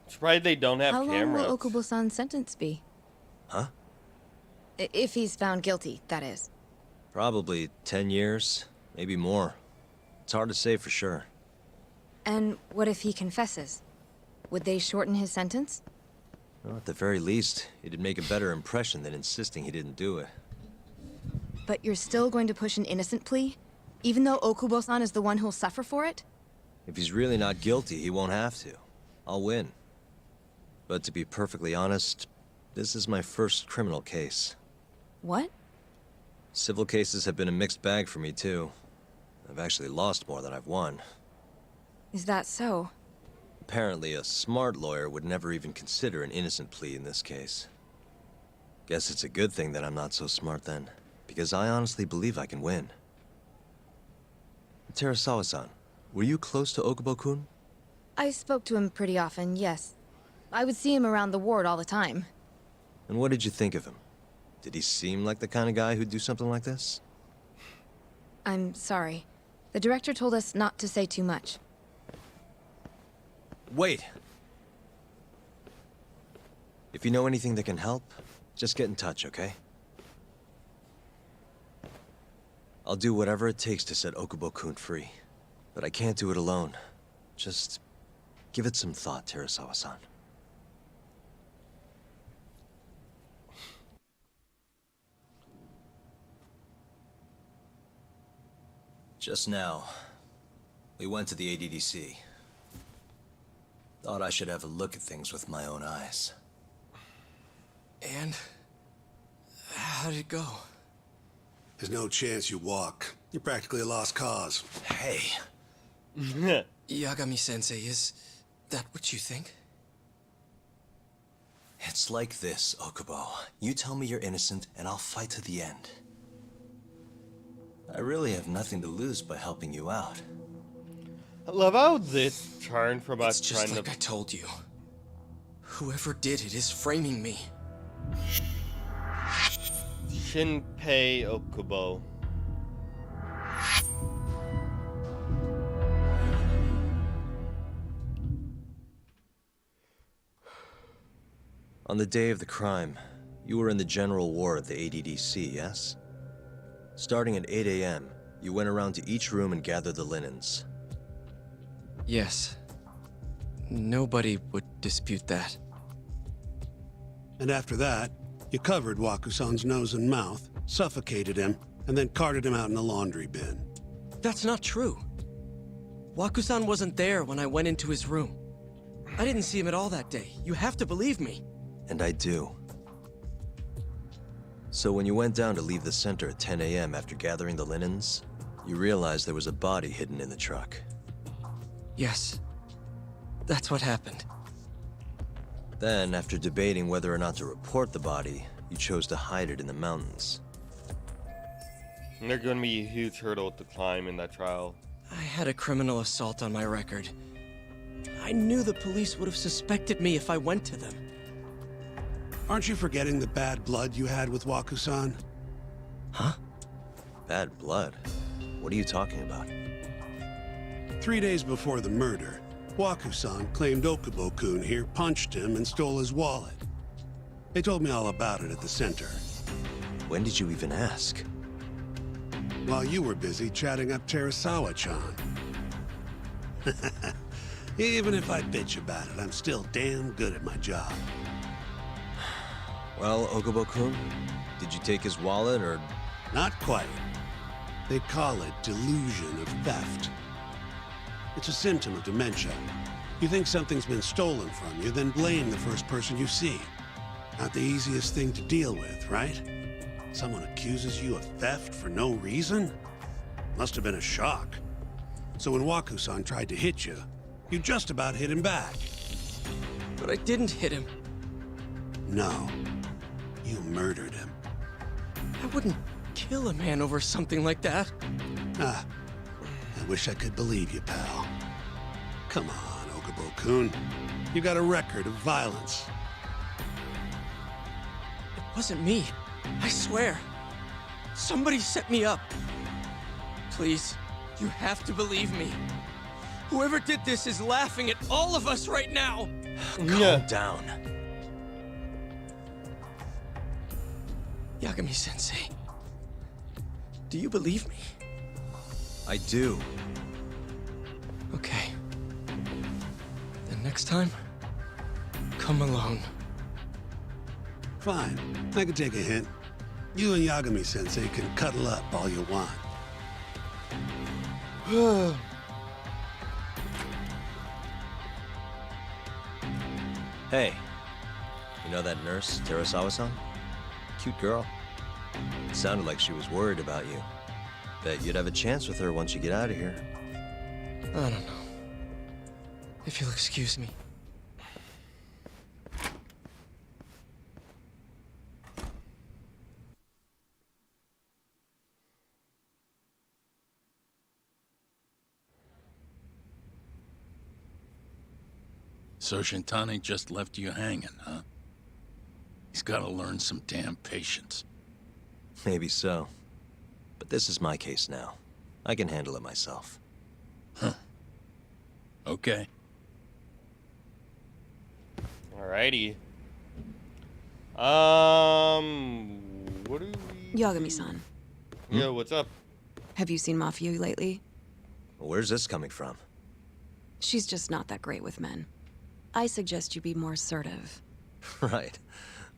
Surprised they don't have How long cameras. will Okubo-san's sentence be? Huh? If he's found guilty, that is. Probably 10 years, maybe more. It's hard to say for sure. And what if he confesses? Would they shorten his sentence? Well, at the very least, it'd make a better impression than insisting he didn't do it. But you're still going to push an innocent plea? Even though Okubo-san is the one who'll suffer for it? If he's really not guilty, he won't have to. I'll win. But to be perfectly honest, this is my first criminal case. What? Civil cases have been a mixed bag for me, too. I've actually lost more than I've won. Is that so? Apparently, a smart lawyer would never even consider an innocent plea in this case. Guess it's a good thing that I'm not so smart then, because I honestly believe I can win. Terasawa-san, were you close to Okubo-kun? I spoke to him pretty often, yes. I would see him around the ward all the time. And what did you think of him? Did he seem like the kind of guy who'd do something like this? I'm sorry. The director told us not to say too much. Wait! If you know anything that can help, just get in touch, okay? I'll do whatever it takes to set Okubo-kun free. But I can't do it alone. Just give it some thought, Terasawa-san. Just now, we went to the ADDC. Thought I should have a look at things with my own eyes. And how did it go? There's no chance you walk. You're practically a lost cause. Hey. Yagami-sensei, is that what you think? It's like this, Okubo. You tell me you're innocent, and I'll fight to the end. I really have nothing to lose by helping you out. I love how this turned from us It's just trying like to... I told you. Whoever did it is framing me. Shinpei Okubo. On the day of the crime, You were in the general ward of the ADDC, yes? Starting at 8 a.m., you went around to each room and gathered the linens. Yes. Nobody would dispute that. And after that, you covered Wakusan's nose and mouth, suffocated him, and then carted him out in a laundry bin. That's not true. Wakusan wasn't there when I went into his room. I didn't see him at all that day. You have to believe me. And I do. So when you went down to leave the center at 10 a.m. after gathering the linens, you realized there was a body hidden in the truck. Yes. That's what happened. Then, after debating whether or not to report the body, you chose to hide it in the mountains. And they're going to be a huge hurdle to climb in that trial. I had a criminal assault on my record. I knew the police would have suspected me if I went to them. Aren't you forgetting the bad blood you had with Wakusan? Huh? Bad blood? What are you talking about? 3 days before the murder, Wakusan claimed Okubo-kun here punched him and stole his wallet. They told me all about it at the center. When did you even ask? While you were busy chatting up Terasawa-chan. Even if I bitch about it, I'm still damn good at my job. Well, Okubo-kun, did you take his wallet or... Not quite. They call it delusion of theft. It's a symptom of dementia. You think something's been stolen from you, then blame the first person you see. Not the easiest thing to deal with, right? Someone accuses you of theft for no reason? Must have been a shock. So when Wakusan tried to hit you, you just about hit him back. But I didn't hit him. No. You murdered him. I wouldn't kill a man over something like that. Ah. I wish I could believe you, pal. Come on, Okubo-kun. You got a record of violence. It wasn't me. I swear. Somebody set me up. Please, you have to believe me. Whoever did this is laughing at all of us right now. Calm down. Yagami-sensei, do you believe me? I do. Okay. Then next time, come alone. Fine. I can take a hint. You and Yagami-sensei can cuddle up all you want. Hey, you know that nurse, Terasawa-san? Cute girl. Sounded like she was worried about you. Bet you'd have a chance with her once you get out of here. I don't know. If you'll excuse me. So Shintani just left you hanging, huh? He's gotta learn some damn patience. Maybe so. But this is my case now. I can handle it myself. Huh. Okay. Alrighty. What do we... Yagami-san. Yo, what's up? Have you seen Mafia lately? Where's this coming from? She's just not that great with men. I suggest you be more assertive. Right.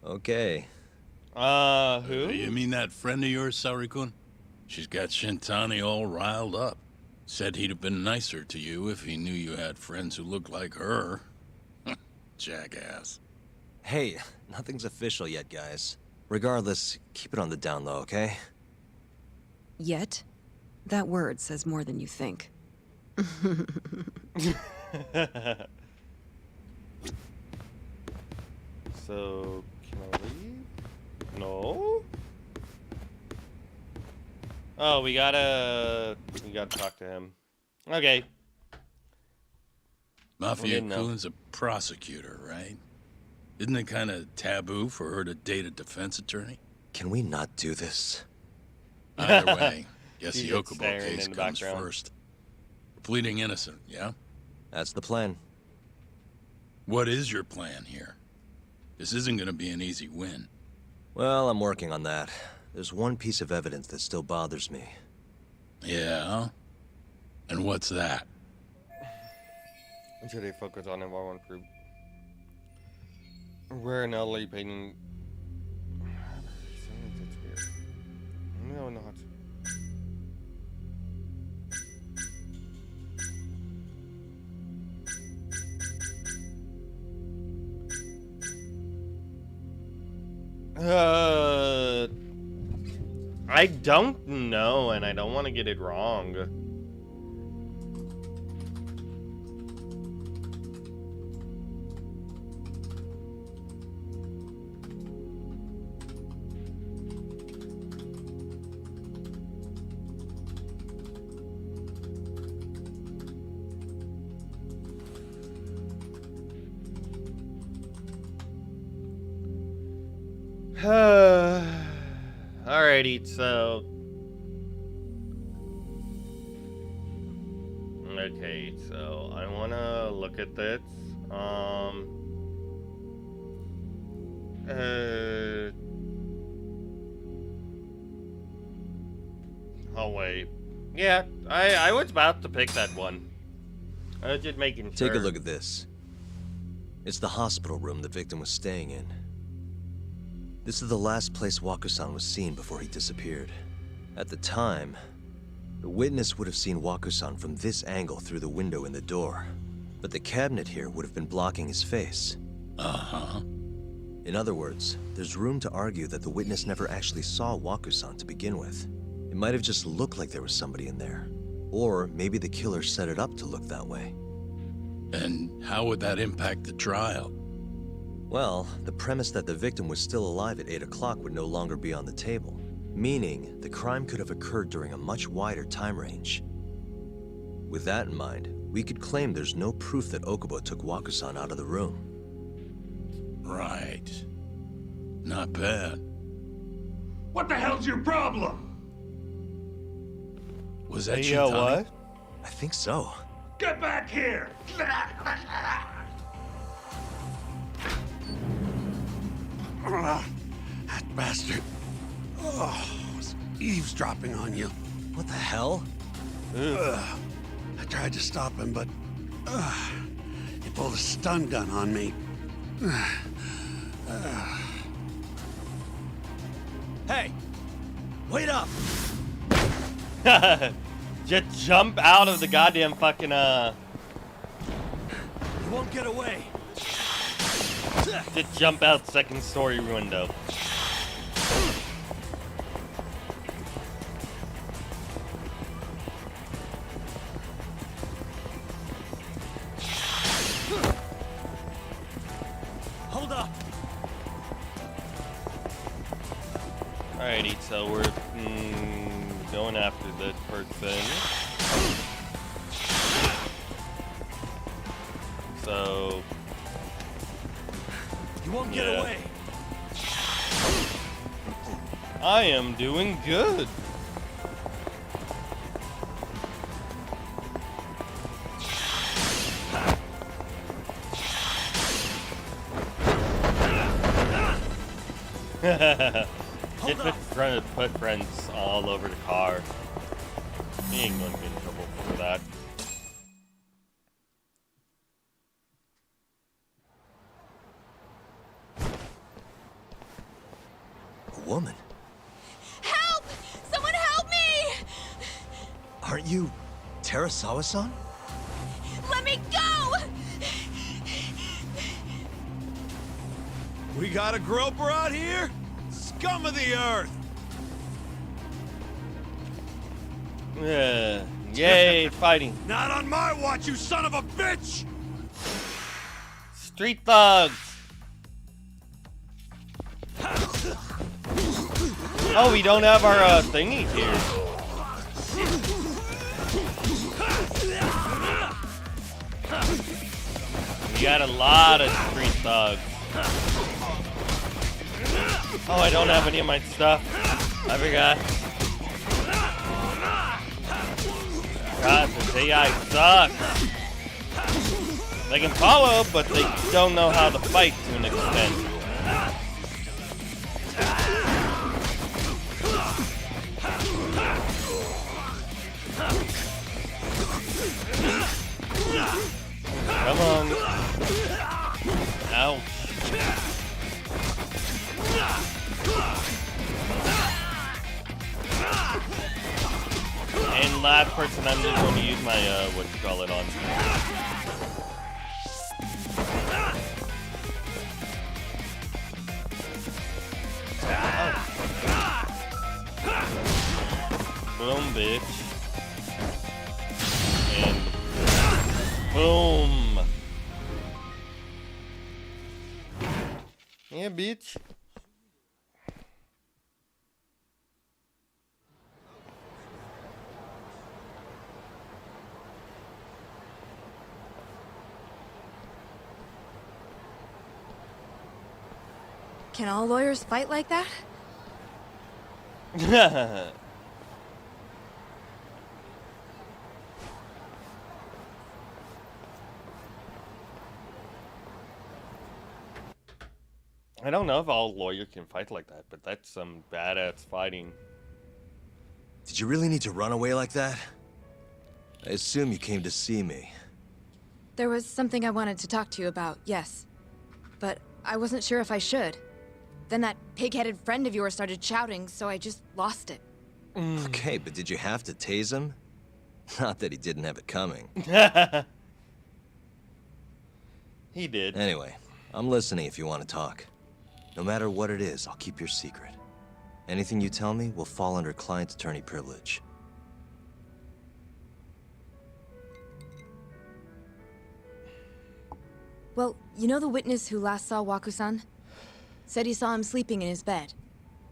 Okay. Who? You mean that friend of yours, Saori-kun? She's got Shintani all riled up. Said he'd have been nicer to you if he knew you had friends who looked like her. Jackass. Hey, nothing's official yet, guys. Regardless, keep it on the down low, okay? Yet? That word says more than you think. So, can I leave? No? Oh, we gotta talk to him. Okay. Mafia-kun's a prosecutor, right? Isn't it kind of taboo for her to date a defense attorney? Can we not do this? Either way, guess She's the just Okubo staring case in the comes background. first. Pleading innocent, yeah? That's the plan. What is your plan here? This isn't gonna be an easy win. Well, I'm working on that. There's one piece of evidence that still bothers me. Yeah? And what's that? Should they focus on environment group? We're an elderly painting. No, not. I don't know, and I don't want to get it wrong. Alrighty, so... Okay, so I want to look at this. Oh, wait. Yeah, I was about to pick that one. I was just making sure. Take a look at this. It's the hospital room the victim was staying in. This is the last place Waku-san was seen before he disappeared. At the time, the witness would have seen Waku-san from this angle through the window in the door, but the cabinet here would have been blocking his face. Uh-huh. In other words, there's room to argue that the witness never actually saw Waku-san to begin with. It might have just looked like there was somebody in there. Or maybe the killer set it up to look that way. And how would that impact the trial? Well, the premise that the victim was still alive at 8 o'clock would no longer be on the table, meaning the crime could have occurred during a much wider time range. With that in mind, we could claim there's no proof that Okubo took Waku-san out of the room. Right. Not bad. What the hell's your problem? Was that Hey, Shintani? what? I think so. Get back here! That bastard. Oh, was eavesdropping on you. What the hell? I tried to stop him, but he pulled a stun gun on me. Hey! Wait up! Just jump out of the goddamn fucking, You won't get away. Just jump out second story window. Hold up! Alrighty, so we're going after this person. So... You won't get Yeah. away. I am doing good. Just trying to put friends all over the car. He ain't gonna get in trouble for that. A woman? Help! Someone help me! Aren't you Terasawa-san? Let me go! We got a groper out here? Scum of the earth! Yay, fighting. Not on my watch, you son of a bitch! Street thugs. Oh, we don't have our thingies here. We got a lot of street thugs. Oh, I don't have any of my stuff. I forgot. God, this AI sucks. They can follow, but they don't know how to fight to an extent. last person I'm just going to use my, what you call it on. Boom, bitch. And boom. Yeah, bitch. Can all lawyers fight like that? I don't know if all lawyers can fight like that, but that's some badass fighting. Did you really need to run away like that? I assume you came to see me. There was something I wanted to talk to you about, yes. But I wasn't sure if I should. Then that pig-headed friend of yours started shouting, so I just lost it. Okay, but did you have to tase him? Not that he didn't have it coming. He did. Anyway, I'm listening if you want to talk. No matter what it is, I'll keep your secret. Anything you tell me will fall under client attorney privilege. Well, you know the witness who last saw Waku-san? Said he saw him sleeping in his bed.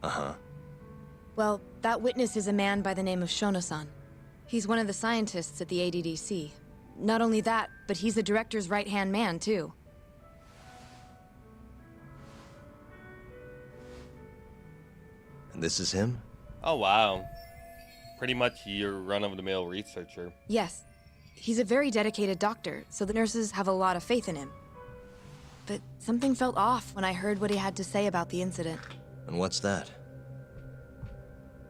Uh-huh. Well, that witness is a man by the name of Shono-san. He's one of the scientists at the ADDC. Not only that, but he's the director's right-hand man, too. And this is him? Oh, wow. Pretty much your run-of-the-mill researcher. Yes. He's a very dedicated doctor, so the nurses have a lot of faith in him. But something felt off when I heard what he had to say about the incident. And what's that?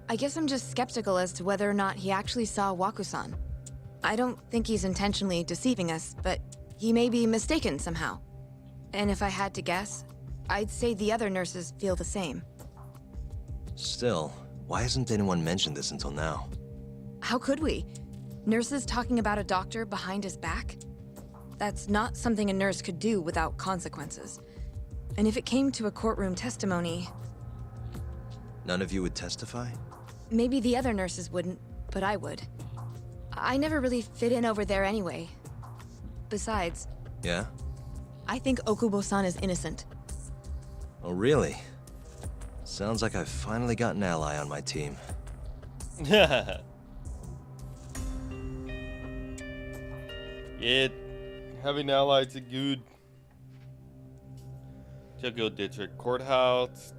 I guess I'm just skeptical as to whether or not he actually saw Waku-san. I don't think he's intentionally deceiving us, but he may be mistaken somehow. And if I had to guess, I'd say the other nurses feel the same. Still, why hasn't anyone mentioned this until now? How could we? Nurses talking about a doctor behind his back? That's not something a nurse could do without consequences. And if it came to a courtroom testimony... None of you would testify? Maybe the other nurses wouldn't, but I would. I never really fit in over there anyway. Besides... Yeah? I think Okubo-san is innocent. Oh, really? Sounds like I've finally got an ally on my team. Yeah, having allies is good. Tokyo District Courthouse.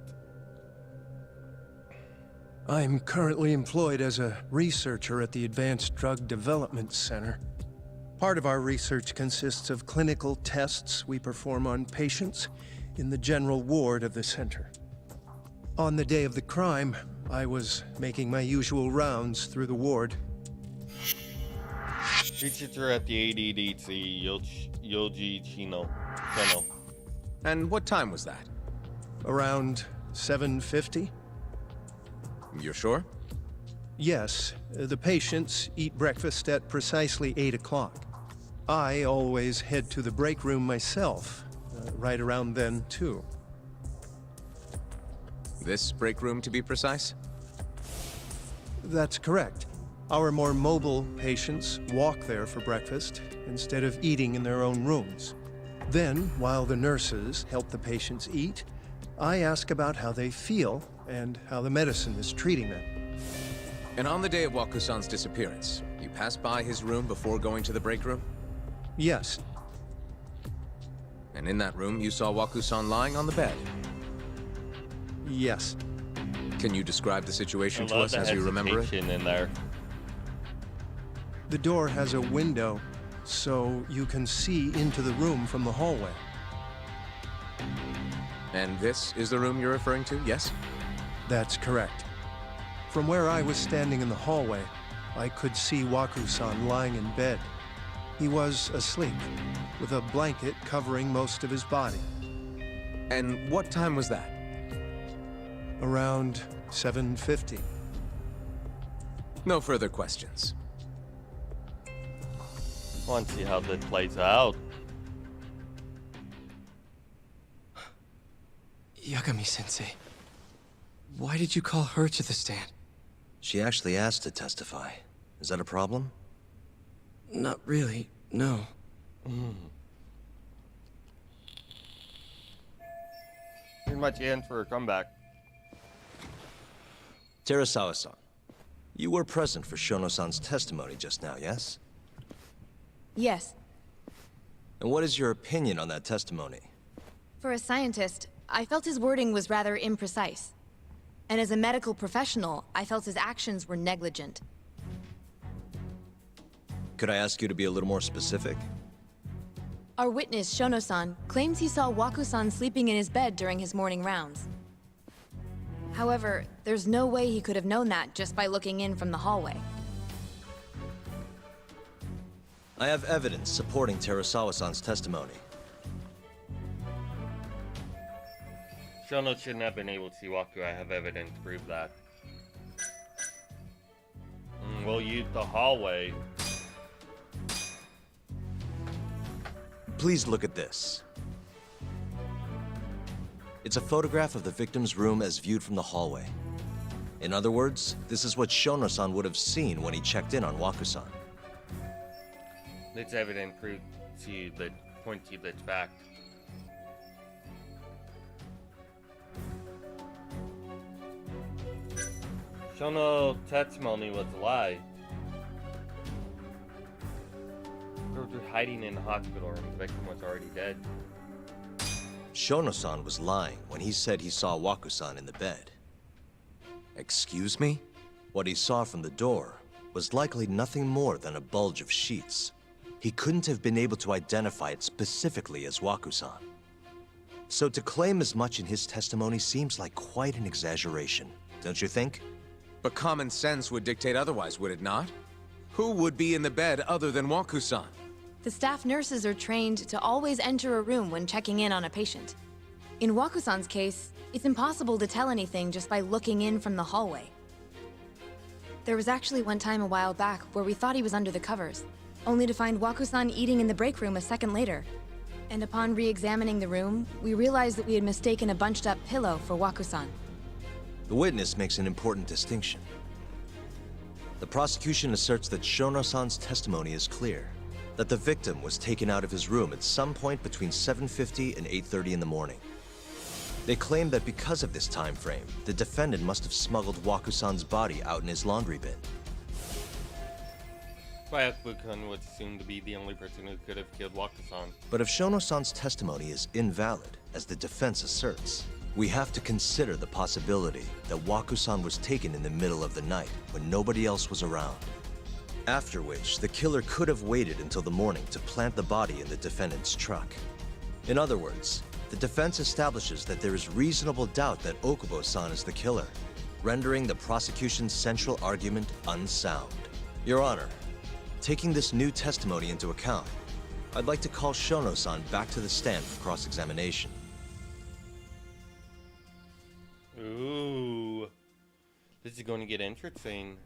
I'm currently employed as a researcher at the Advanced Drug Development Center. Part of our research consists of clinical tests we perform on patients in the general ward of the center. On the day of the crime, I was making my usual rounds through the ward. Researcher at the ADDC, Yoji Chino. And what time was that? Around 7:50? You're sure? Yes. The patients eat breakfast at precisely 8 o'clock. I always head to the break room myself, right around then, too. This break room, to be precise? That's correct. Our more mobile patients walk there for breakfast instead of eating in their own rooms. Then, while the nurses help the patients eat, I ask about how they feel and how the medicine is treating them. And on the day of Waku-san's disappearance, you passed by his room before going to the break room? Yes. And in that room, you saw Waku-san lying on the bed? Yes. Can you describe the situation to us as you remember it? In there. The door has a window, so you can see into the room from the hallway. And this is the room you're referring to, yes? That's correct. From where I was standing in the hallway, I could see Waku-san lying in bed. He was asleep, with a blanket covering most of his body. And what time was that? Around 7:50. No further questions. I want to see how this plays out. Yagami-sensei, why did you call her to the stand? She actually asked to testify. Is that a problem? Not really, no. Pretty much in for a comeback. Terasawa-san, you were present for Shono-san's testimony just now, yes? Yes. And what is your opinion on that testimony? For a scientist, I felt his wording was rather imprecise. And as a medical professional, I felt his actions were negligent. Could I ask you to be a little more specific? Our witness, Shono-san, claims he saw Waku-san sleeping in his bed during his morning rounds. However, there's no way he could have known that just by looking in from the hallway. I have evidence supporting Terasawa-san's testimony. Shono shouldn't have been able to see Waku. I have evidence to prove that. We'll use the hallway. Please look at this. It's a photograph of the victim's room as viewed from the hallway. In other words, this is what Shono-san would have seen when he checked in on Waku-san. This evidence proves to the point to this fact. Shono's testimony was a lie. They were hiding in the hospital room. The victim was already dead. Shono-san was lying when he said he saw Waku-san in the bed. Excuse me? What he saw from the door was likely nothing more than a bulge of sheets. He couldn't have been able to identify it specifically as Waku-san. So to claim as much in his testimony seems like quite an exaggeration, don't you think? But common sense would dictate otherwise, would it not? Who would be in the bed other than Waku-san? The staff nurses are trained to always enter a room when checking in on a patient. In Waku-san's case, it's impossible to tell anything just by looking in from the hallway. There was actually one time a while back where we thought he was under the covers, only to find Waku-san eating in the break room a second later. And upon re-examining the room, we realized that we had mistaken a bunched-up pillow for Waku-san. The witness makes an important distinction. The prosecution asserts that Shono-san's testimony is clear, that the victim was taken out of his room at some point between 7:50 and 8:30 in the morning. They claim that because of this time frame, the defendant must have smuggled Waku-san's body out in his laundry bin. Waku-san was assumed to be the only person who could have killed Waku-san. But if Shono-san's testimony is invalid, as the defense asserts, we have to consider the possibility that Waku-san was taken in the middle of the night when nobody else was around. After which, the killer could have waited until the morning to plant the body in the defendant's truck. In other words, the defense establishes that there is reasonable doubt that Okubo-san is the killer, rendering the prosecution's central argument unsound. Your Honor, taking this new testimony into account, I'd like to call Shono-san back to the stand for cross-examination. Ooh. This is going to get interesting.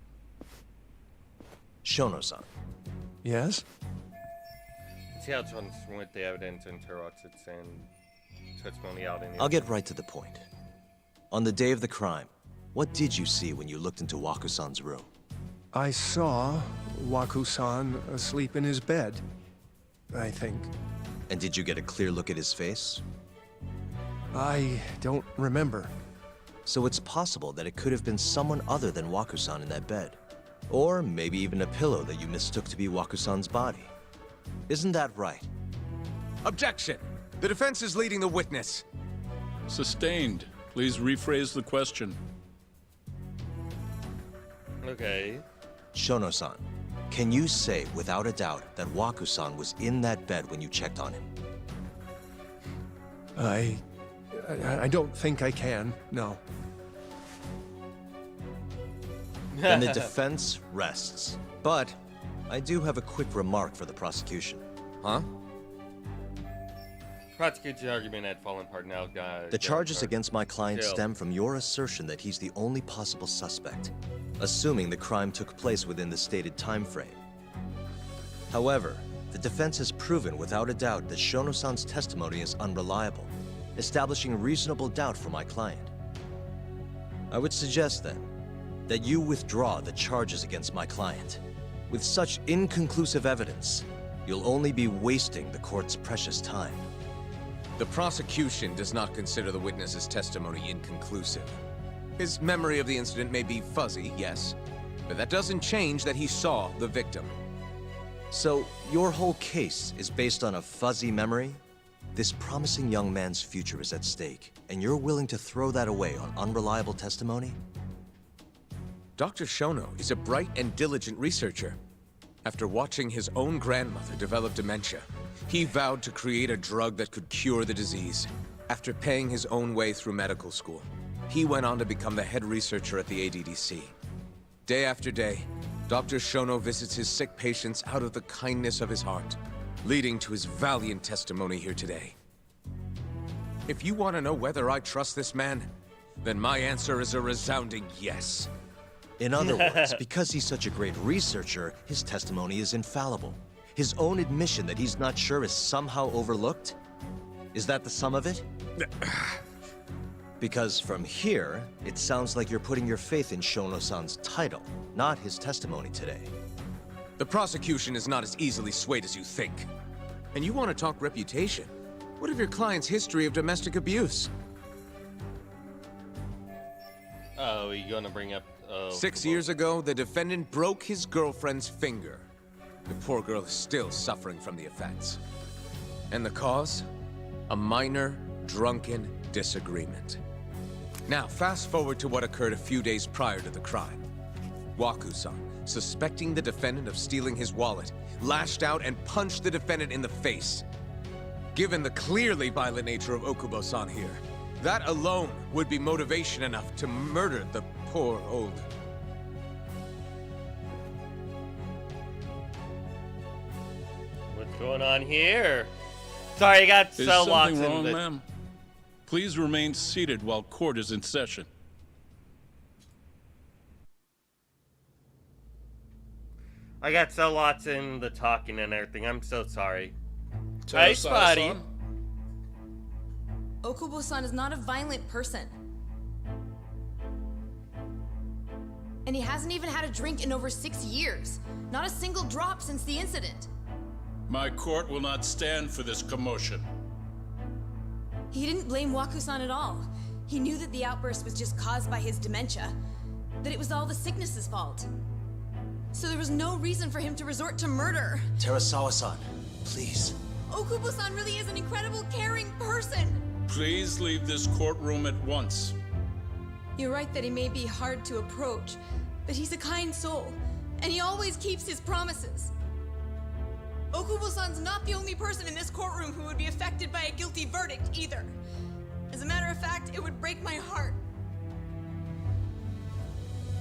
Shono-san. Yes? See how it's on with the evidence and Teroxid's and testimony out in the I'll get right to the point. On the day of the crime, what did you see when you looked into Waku-san's room? I saw Waku-san asleep in his bed, I think. And did you get a clear look at his face? I don't remember. So it's possible that it could have been someone other than Waku-san in that bed. Or maybe even a pillow that you mistook to be Waku-san's body. Isn't that right? Objection! The defense is leading the witness. Sustained. Please rephrase the question. Okay. Shono-san, can you say without a doubt that Waku-san was in that bed when you checked on him? I don't think I can, no. Then the defense rests. But I do have a quick remark for the prosecution. Huh? Prosecution's argument had fallen apart now, guys. The charges against my client Chill. stem from your assertion that he's the only possible suspect, assuming the crime took place within the stated time frame. However, The defense has proven without a doubt that Shono-san's testimony is unreliable, establishing reasonable doubt for my client. I would suggest, then, that you withdraw the charges against my client. With such inconclusive evidence, you'll only be wasting the court's precious time. The prosecution does not consider the witness's testimony inconclusive. His memory of the incident may be fuzzy, yes, but that doesn't change that he saw the victim. So, your whole case is based on a fuzzy memory? This promising young man's future is at stake, and you're willing to throw that away on unreliable testimony? Dr. Shono is a bright and diligent researcher. After watching his own grandmother develop dementia, he vowed to create a drug that could cure the disease. After paying his own way through medical school, he went on to become the head researcher at the ADDC. Day after day, Dr. Shono visits his sick patients out of the kindness of his heart, leading to his valiant testimony here today. If you want to know whether I trust this man, then my answer is a resounding yes. In other words, because he's such a great researcher, his testimony is infallible. His own admission that he's not sure is somehow overlooked? Is that the sum of it? Because from here, it sounds like you're putting your faith in Shono-san's title, not his testimony today. The prosecution is not as easily swayed as you think. And you want to talk reputation? What of your client's history of domestic abuse? Oh, you gonna bring up... 6 years ago, the defendant broke his girlfriend's finger. The poor girl is still suffering from the effects. And the cause? A minor, drunken disagreement. Now, fast forward to what occurred a few days prior to the crime. Waku-san, suspecting the defendant of stealing his wallet, lashed out and punched the defendant in the face. Given the clearly violent nature of Okubo-san here, that alone would be motivation enough to murder the poor old... What's going on here? Sorry, I got Is so locked something in wrong, the... ma'am? Please remain seated while court is in session. I got so lost in the talking and everything. I'm so sorry. Hey, Spotty. Okubo-san is not a violent person. And he hasn't even had a drink in over 6 years. Not a single drop since the incident. My court will not stand for this commotion. He didn't blame Waku-san at all. He knew that the outburst was just caused by his dementia. That it was all the sickness's fault. So there was no reason for him to resort to murder. Terasawa-san, please. Okubo-san really is an incredible, caring person. Please leave this courtroom at once. You're right that he may be hard to approach, but he's a kind soul, and he always keeps his promises. Okubo-san's not the only person in this courtroom who would be affected by a guilty verdict, either. As a matter of fact, it would break my heart.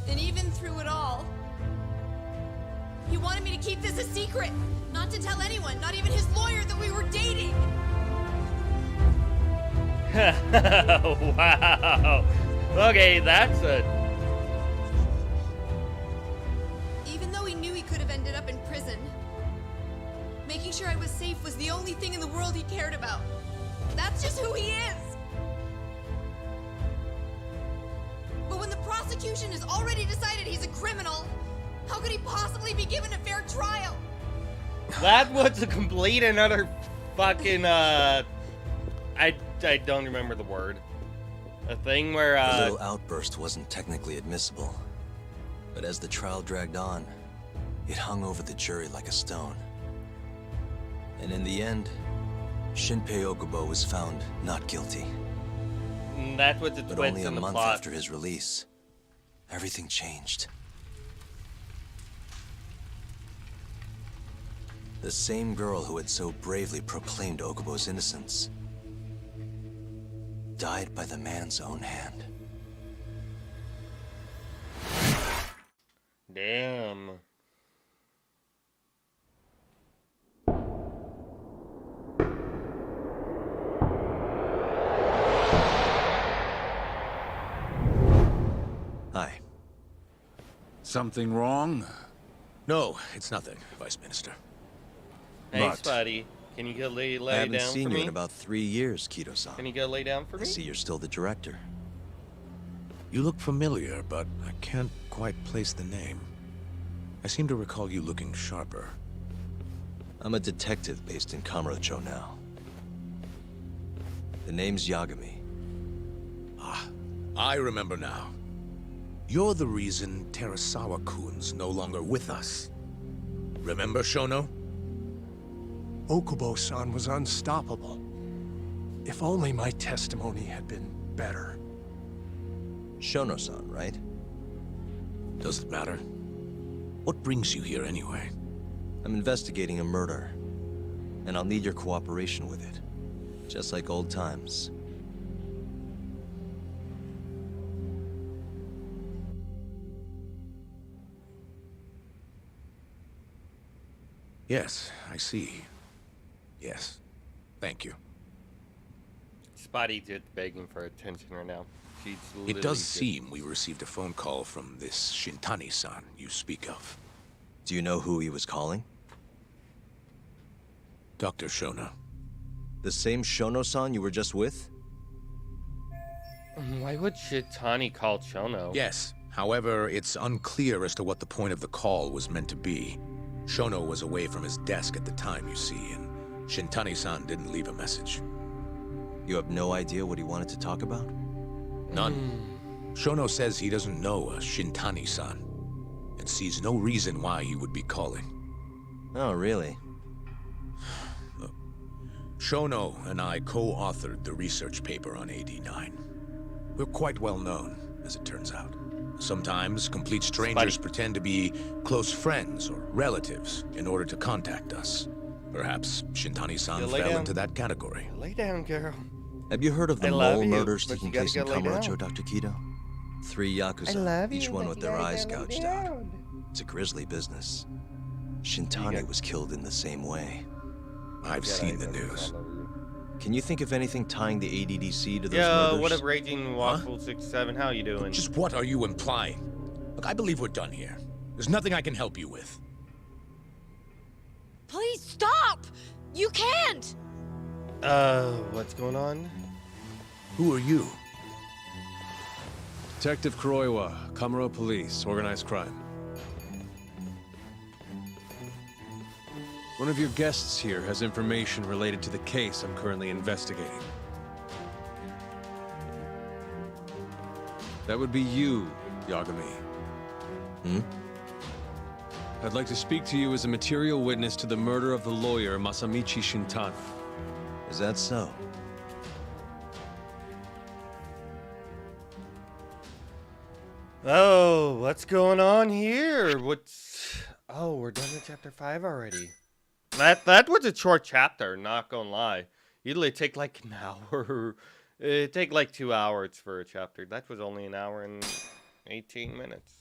And even through it all, he wanted me to keep this a secret, not to tell anyone, not even his lawyer, that we were dating. Wow. Okay, that's a... Even though he knew he could have ended up in prison, making sure I was safe was the only thing in the world he cared about. That's just who he is. But when the prosecution has already decided he's a criminal, how could he possibly be given a fair trial? That was a complete and utter fucking, I don't remember the word. A thing where, The little outburst wasn't technically admissible. But as the trial dragged on, it hung over the jury like a stone. And in the end, Shinpei Okubo was found not guilty. That was the But twist only a in the month plot. after his release, everything changed. The same girl who had so bravely proclaimed Okubo's innocence died by the man's own hand. Damn. Hi. Something wrong? No, it's nothing, Vice Minister. Hey, But Spotty. Can you go lay I down haven't for seen you me? in about 3 years, Kido-san. Can you go lay down for I me? see you're still the director. You look familiar, but I can't quite place the name. I seem to recall you looking sharper. I'm a detective based in Kamurocho now. The name's Yagami. Ah, I remember now. You're the reason Terasawa-kun's no longer with us. Remember, Shono? Okubo-san was unstoppable. If only my testimony had been better. Shono-san, right? Does it matter? What brings you here anyway? I'm investigating a murder, and I'll need your cooperation with it. Just like old times. Yes, I see. Yes. Thank you. Spotty just begging for attention right now. She's It does just- seem we received a phone call from this Shintani-san you speak of. Do you know who he was calling? Dr. Shono. The same Shono-san you were just with? Why would Shitani call Shono? Yes. However, it's unclear as to what the point of the call was meant to be. Shono was away from his desk at the time, you see, and Shintani-san didn't leave a message. You have no idea what he wanted to talk about? None. Shono says he doesn't know a Shintani-san, and sees no reason why he would be calling. Oh, really? Shono and I co-authored the research paper on AD9. We're quite well known, as it turns out. Sometimes complete strangers pretend to be close friends or relatives in order to contact us. Perhaps Shintani-san fell into that category. Lay down, girl. Have you heard of the I love mole you, murders but taking you gotta place in go lay Kamurocho, down. Dr. Kido? 3 Yakuza, love each you, one but with you their gotta eyes go lay gouged out. down. It's a grisly business. Shintani was killed in the same way. I've seen the news. Can you think of anything tying the ADDC to those Yo, murders? what up, Raging Waffle 67? How you doing? Just what are you implying? Look, I believe we're done here. There's nothing I can help you with. Please stop! You can't! What's going on? Who are you? Detective Kuroiwa, Kamuro Police, Organized Crime. One of your guests here has information related to the case I'm currently investigating. That would be you, Yagami. Hmm? I'd like to speak to you as a material witness to the murder of the lawyer Masamichi Shintani. Is that so? Oh, what's going on here? Oh, we're done with chapter 5 already. That was a short chapter, not gonna lie. Usually it take like an hour. It take like 2 hours for a chapter. That was only an hour and 18 minutes.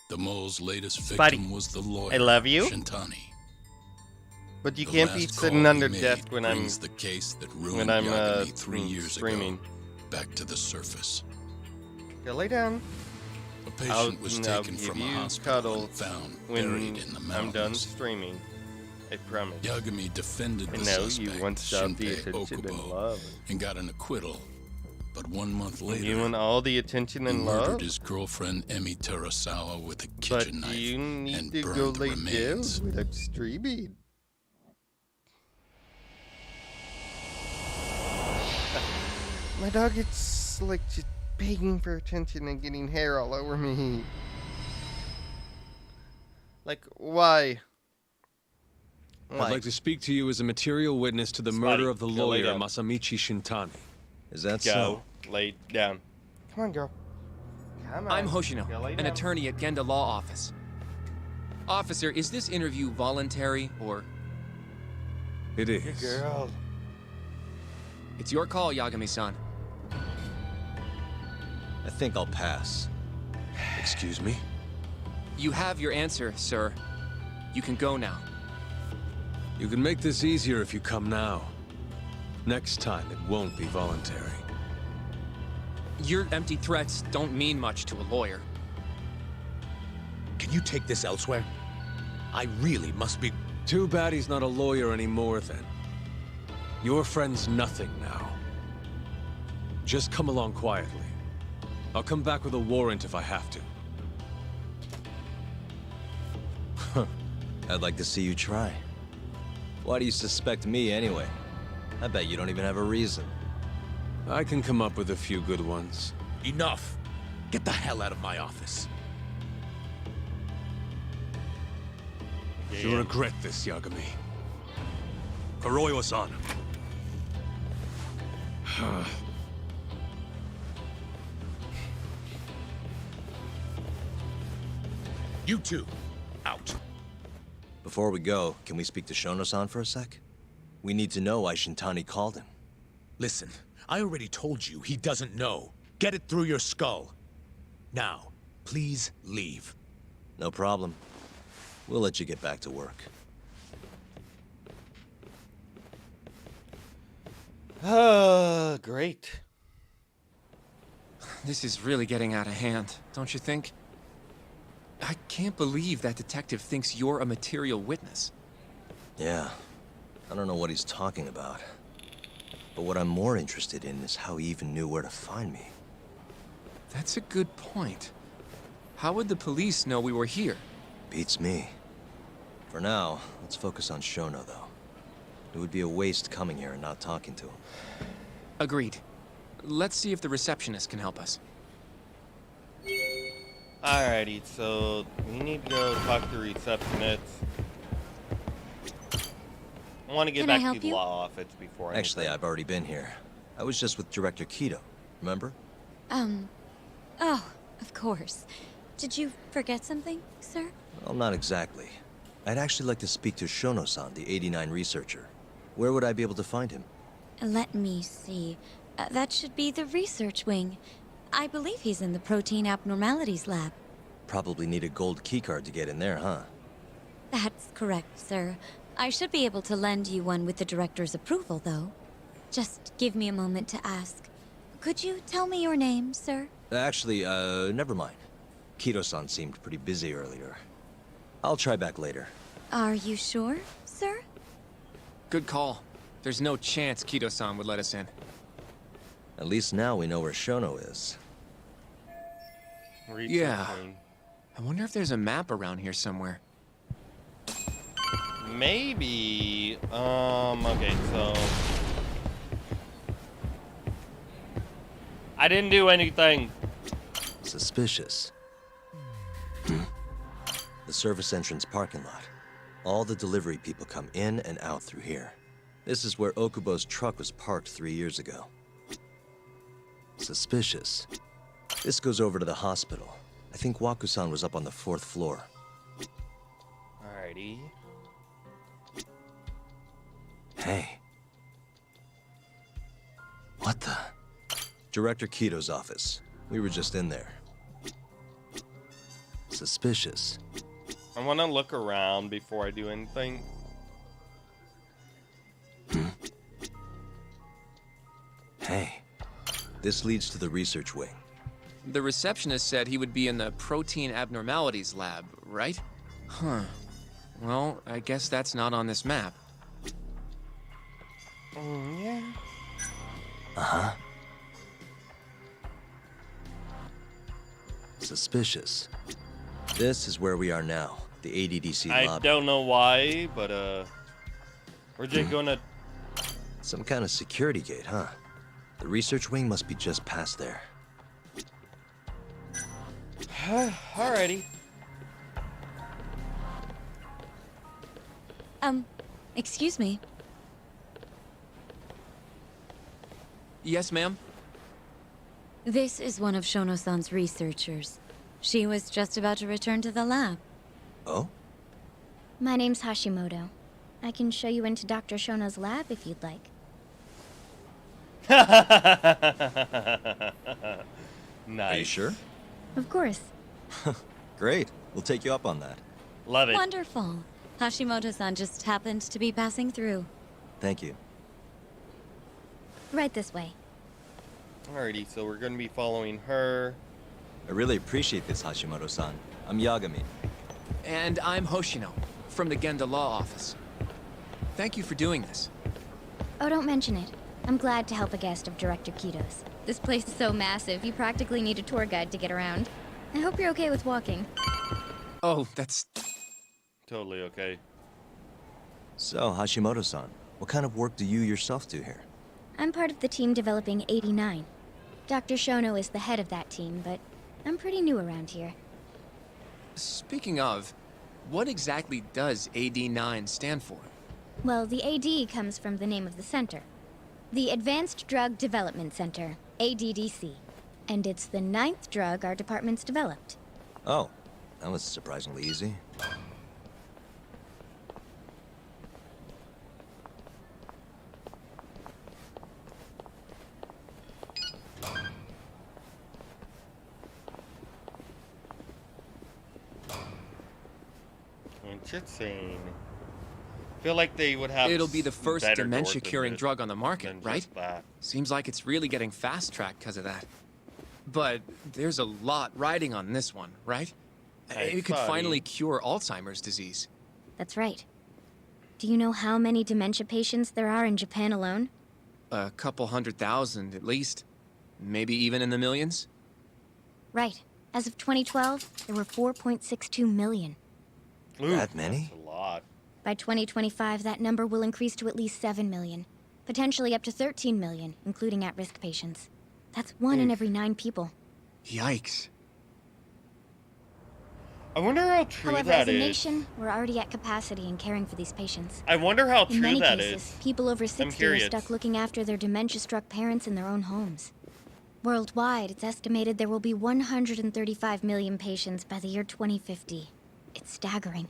The mole's latest Spidey, victim was the lawyer, I love you. Shintani. But you The can't be last sitting call under he made desk when I'm brings the case that ruined when I'm Yagami 3 years streaming. ago back to the surface. Go lay down. A patient was I'll taken give from a you hospital cuddles and found when buried in the mountains. I'm done streaming. I promise. Yagami defended I the know suspect, you want stuff the Shinpei attention and Okubo, love. and got an acquittal. But 1 month later, You want all the attention he and murdered love? his girlfriend Emi Terasawa with a But kitchen knife you need and to go burned the lay down remains. without streaming. My dog is like just begging for attention and getting hair all over me. Like, why? I'd like to speak to you as a material witness to the murder of the go lay lawyer down. Masamichi Shintani. Is that Go lay down. Come on, girl. Come on. I'm Hoshino, Go lay an down. attorney at Genda Law Office. Officer, is this interview voluntary or... It is. Good girl. It's your call, Yagami-san. I think I'll pass. Excuse me? You have your answer, sir. You can go now. You can make this easier if you come now. Next time, it won't be voluntary. Your empty threats don't mean much to a lawyer. Can you take this elsewhere? I really must be... Too bad he's not a lawyer anymore, then. Your friend's nothing now. Just come along quietly. I'll come back with a warrant if I have to. I'd like to see you try. Why do you suspect me anyway? I bet you don't even have a reason. I can come up with a few good ones. Enough! Get the hell out of my office. You'll regret this, Yagami. Kuroyo-san. You two, out. Before we go, can we speak to Shono-san for a sec? We need to know why Shintani called him. Listen, I already told you he doesn't know. Get it through your skull. Now, please leave. No problem. We'll let you get back to work. Great. This is really getting out of hand, don't you think? I can't believe that detective thinks you're a material witness. Yeah. I don't know what he's talking about. But what I'm more interested in is how he even knew where to find me. That's a good point. How would the police know we were here? Beats me. For now, let's focus on Shono, though. It would be a waste coming here and not talking to him. Agreed. Let's see if the receptionist can help us. Alrighty, so we need to go talk to the receptionist. I want to get back to the law office before I... Actually, I've already been here. I was just with Director Kido, remember? Oh, of course. Did you forget something, sir? Well, not exactly. I'd actually like to speak to Shono-san, the 89 researcher. Where would I be able to find him? Let me see. That should be the research wing. I believe he's in the protein abnormalities lab. Probably need a gold keycard to get in there, huh? That's correct, sir. I should be able to lend you one with the director's approval, though. Just give me a moment to ask. Could you tell me your name, sir? Actually, never mind. Kido-san seemed pretty busy earlier. I'll try back later. Are you sure, sir? Good call. There's no chance Kido-san would let us in. At least now we know where Shono is. Yeah. I wonder if there's a map around here somewhere. Maybe. Okay, so I didn't do anything. Suspicious. The service entrance parking lot. All the delivery people come in and out through here. This is where Okubo's truck was parked 3 years ago. Suspicious. This goes over to the hospital. I think Waku-san was up on the 4th floor. Alrighty. Hey. What the? Director Kido's office. We were just in there. Suspicious. I want to look around before I do anything. Hey. This leads to the research wing. The receptionist said he would be in the protein abnormalities lab, right? Huh. Well, I guess that's not on this map. Yeah. Uh-huh. Suspicious. This is where we are now, the ADDC lobby. I don't know why, but we're just gonna... Some kind of security gate, huh? The research wing must be just past there. Alrighty. Excuse me. Yes, ma'am? This is one of Shono-san's researchers. She was just about to return to the lab. Oh? My name's Hashimoto. I can show you into Dr. Shono's lab if you'd like. Nice. Are you sure? Of course. Great. We'll take you up on that. Love it. Wonderful. Hashimoto-san just happened to be passing through. Thank you. Right this way. Alrighty, so we're gonna be following her. I really appreciate this, Hashimoto-san. I'm Yagami. And I'm Hoshino, from the Genda Law Office. Thank you for doing this. Oh, don't mention it. I'm glad to help a guest of Director Kito's. This place is so massive, you practically need a tour guide to get around. I hope you're okay with walking. Oh, that's... Totally okay. So, Hashimoto-san, what kind of work do you yourself do here? I'm part of the team developing 89. Dr. Shono is the head of that team, but I'm pretty new around here. Speaking of, what exactly does AD9 stand for? Well, the AD comes from the name of the center. The Advanced Drug Development Center, ADDC. And it's the 9th drug our department's developed. Oh, that was surprisingly easy. Interesting. Feel like they would have. It'll be the first better dementia-curing doors drug on the market, than right? just that. Seems like it's really getting fast-tracked because of that. But there's a lot riding on this one, right? Hey, It could buddy. finally cure Alzheimer's disease. That's right. Do you know how many dementia patients there are in Japan alone? A couple 100,000 at least. Maybe even in the millions? Right. As of 2012, there were 4.62 million. Ooh, That many? That's a lot. By 2025, that number will increase to at least 7 million. Potentially up to 13 million, including at-risk patients. That's 1 in every 9 people. Yikes. I wonder how true However, that as a is. nation, we're already at capacity in caring for these patients. I wonder how In true many that cases, is. people over 60 are curious. stuck looking after their dementia-struck parents in their own homes. Worldwide, it's estimated there will be 135 million patients by the year 2050. It's staggering.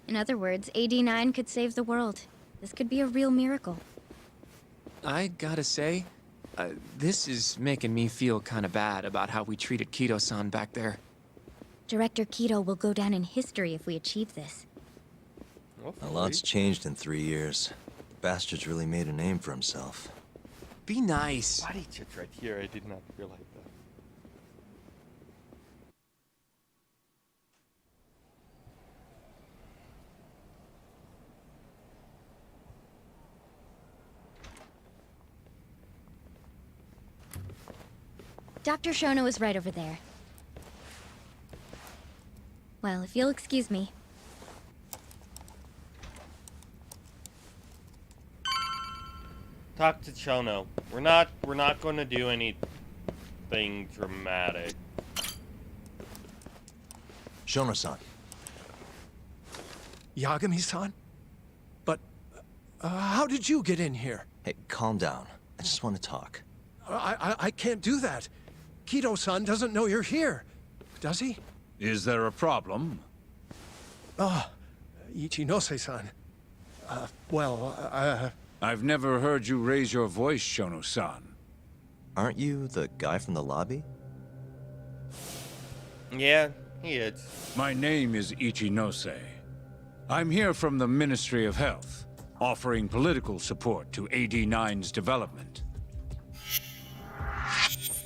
In other words, AD9 could save the world. This could be a real miracle. I gotta say, this is making me feel kinda bad about how we treated Kito-san back there. Director Kito will go down in history if we achieve this. A lot's changed in 3 years. The bastard's really made a name for himself. Be nice. Body chits right here. I did not realize that. Dr. Shono is right over there. Well, if you'll excuse me. Talk to Chono. We're not going to do anything dramatic. Shono-san. Yagami-san? But, how did you get in here? Hey, calm down. I just want to talk. I can't do that. Kito-san doesn't know you're here. Does he? Is there a problem? Ah, Ichinose-san. I've never heard you raise your voice, Shono-san. Aren't you the guy from the lobby? Yeah, he is. My name is Ichinose. I'm here from the Ministry of Health, offering political support to AD9's development.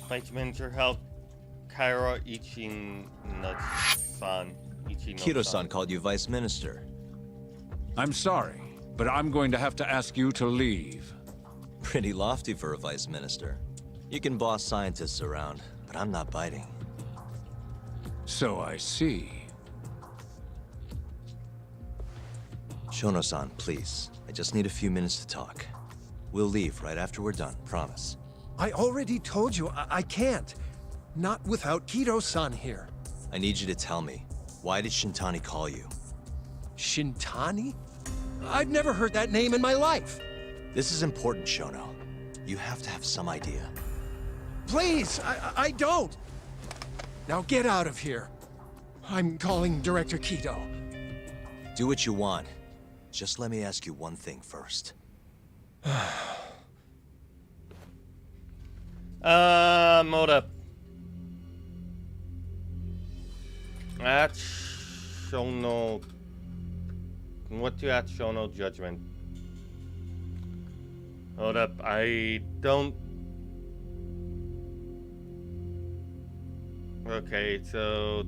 Vice Minister Health, Kairo Ichinose-san. Kito-san called you Vice Minister. I'm sorry, but I'm going to have to ask you to leave. Pretty lofty for a Vice Minister. You can boss scientists around, but I'm not biting. So I see. Shono-san, please. I just need a few minutes to talk. We'll leave right after we're done, promise. I already told you I can't. Not without Kito-san here. I need you to tell me, why did Shintani call you? Shintani? I've never heard that name in my life. This is important, Shono. You have to have some idea. Please, I don't. Now get out of here. I'm calling Director Kito. Do what you want. Just let me ask you one thing first. Hold up. That's Shono. What do you at Shono judgment? Hold up, I don't. Okay, so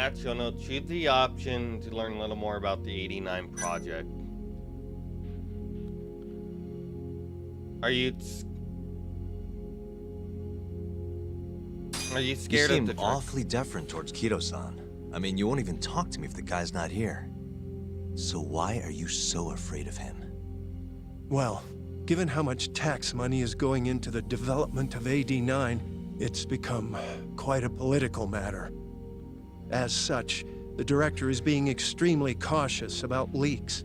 At Shono, choose the option to learn a little more about the 89 project. Are you scared you of seem the drug? awfully deferent towards Kido-san. I mean, you won't even talk to me if the guy's not here. So why are you so afraid of him? Well, given how much tax money is going into the development of AD9, it's become quite a political matter. As such, the director is being extremely cautious about leaks.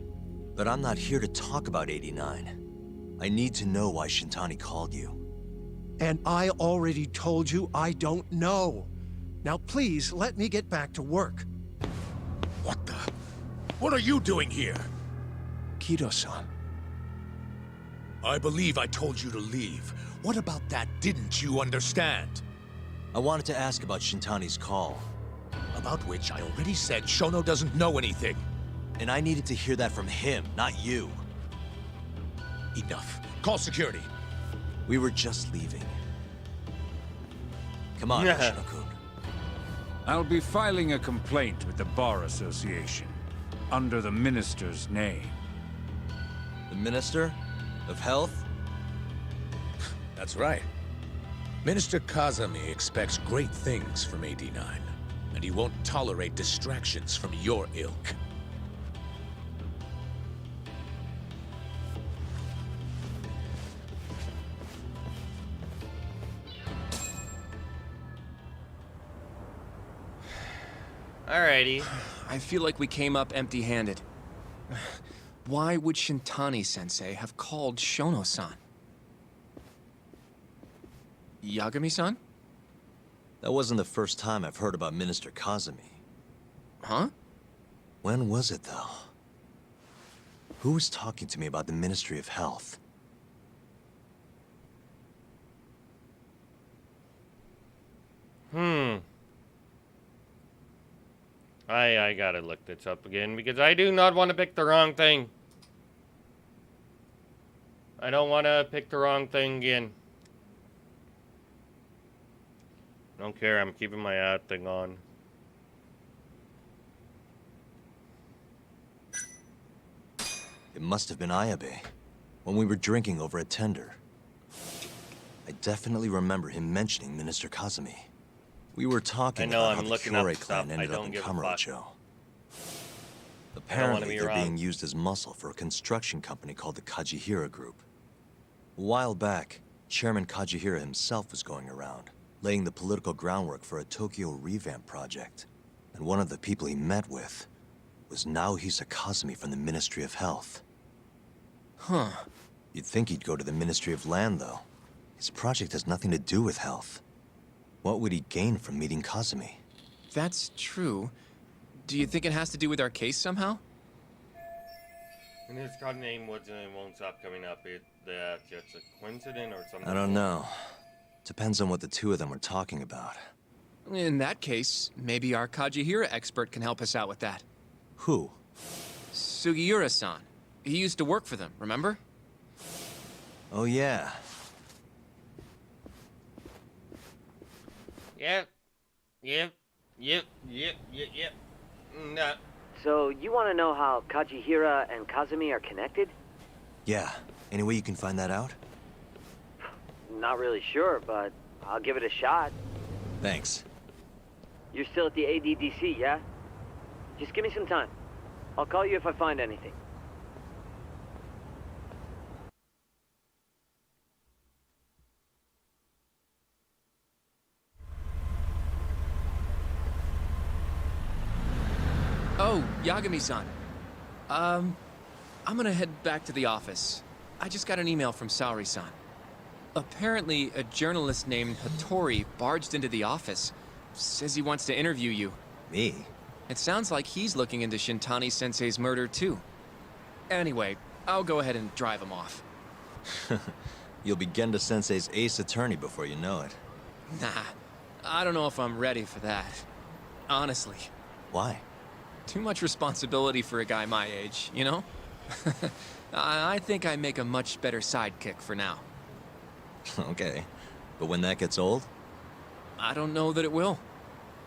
But I'm not here to talk about 89. I need to know why Shintani called you. And I already told you I don't know. Now please, let me get back to work. What the? What are you doing here? Kido-san. I believe I told you to leave. What about that didn't you understand? I wanted to ask about Shintani's call. About which I already said Shono doesn't know anything. And I needed to hear that from him, not you. Enough. Call security. We were just leaving. Come on, Hoshino-kun. I'll be filing a complaint with the Bar Association, under the Minister's name. The Minister of Health? That's right. Minister Kazami expects great things from AD9, and he won't tolerate distractions from your ilk. Alrighty. I feel like we came up empty-handed. Why would Shintani-sensei have called Shono-san? Yagami-san? That wasn't the first time I've heard about Minister Kazami. Huh? When was it, though? Who was talking to me about the Ministry of Health? I gotta look this up again because I do not want to pick the wrong thing. I don't want to pick the wrong thing again. Don't care, I'm keeping my ad thing on. It must have been Ayabe, when we were drinking over a tender. I definitely remember him mentioning Minister Kazami. We were talking about how the Kyorei clan ended up in Kamurocho. Apparently, they're being used as muscle for a construction company called the Kajihira Group. A while back, Chairman Kajihira himself was going around, laying the political groundwork for a Tokyo revamp project. And one of the people he met with was Naohisa Kazami from the Ministry of Health. Huh. You'd think he'd go to the Ministry of Land, though. His project has nothing to do with health. What would he gain from meeting Kazami? That's true. Do you think it has to do with our case somehow? And his card name won't stop coming up. That's just a coincidence or something? I don't know. Depends on what the two of them were talking about. In that case, maybe our Kajihira expert can help us out with that. Who? Sugiura-san. He used to work for them, remember? Oh, yeah. Yep. No. So, you want to know how Kajihira and Kazami are connected? Yeah. Any way you can find that out? Not really sure, but I'll give it a shot. Thanks. You're still at the ADDC, yeah? Just give me some time. I'll call you if I find anything. Oh, Yagami-san. I'm gonna head back to the office. I just got an email from Saori-san. Apparently, a journalist named Hattori barged into the office. Says he wants to interview you. Me? It sounds like he's looking into Shintani-sensei's murder, too. Anyway, I'll go ahead and drive him off. You'll be Genda-sensei's ace attorney before you know it. Nah, I don't know if I'm ready for that. Honestly. Why? Too much responsibility for a guy my age, you know? I think I make a much better sidekick for now. Okay. But when that gets old? I don't know that it will.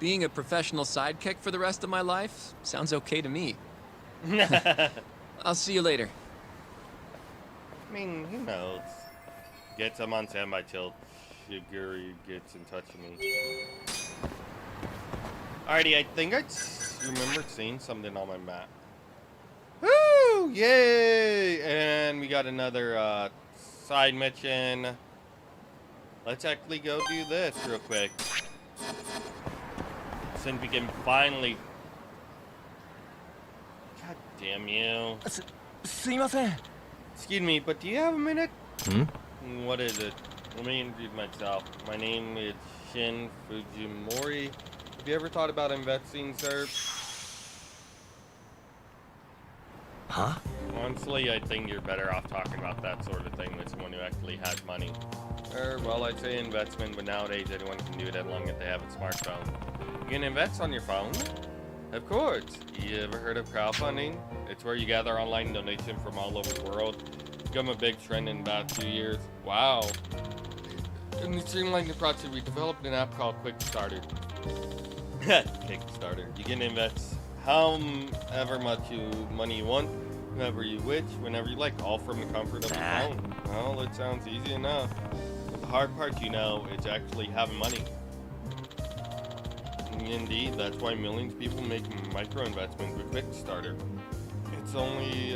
Being a professional sidekick for the rest of my life sounds okay to me. I'll see you later. I mean, who knows? Get some on standby till Shiguri gets in touch with me. Alrighty, I think I remember seeing something on my map. Woo! Yay! And we got another side mission. Let's actually go do this real quick. Since we can finally... God damn you. Excuse me, but do you have a minute? What is it? Let me introduce myself. My name is Shin Fujimori. Have you ever thought about investing, sir? Huh? Honestly, I think you're better off talking about that sort of thing with someone who actually has money. Well, I'd say investment, but nowadays anyone can do it as long as they have a smartphone. You can invest on your phone? Of course. You ever heard of crowdfunding? It's where you gather online donations from all over the world. It's become a big trend in about 2 years. Wow. In the streamlining process, we developed an app called Quickstarter. Kickstarter. You can invest however much money you want, whenever you wish, whenever you like, all from the comfort of your phone. Well, it sounds easy enough. But the hard part, you know, is actually having money. Indeed, that's why millions of people make micro investments with Quickstarter. It's only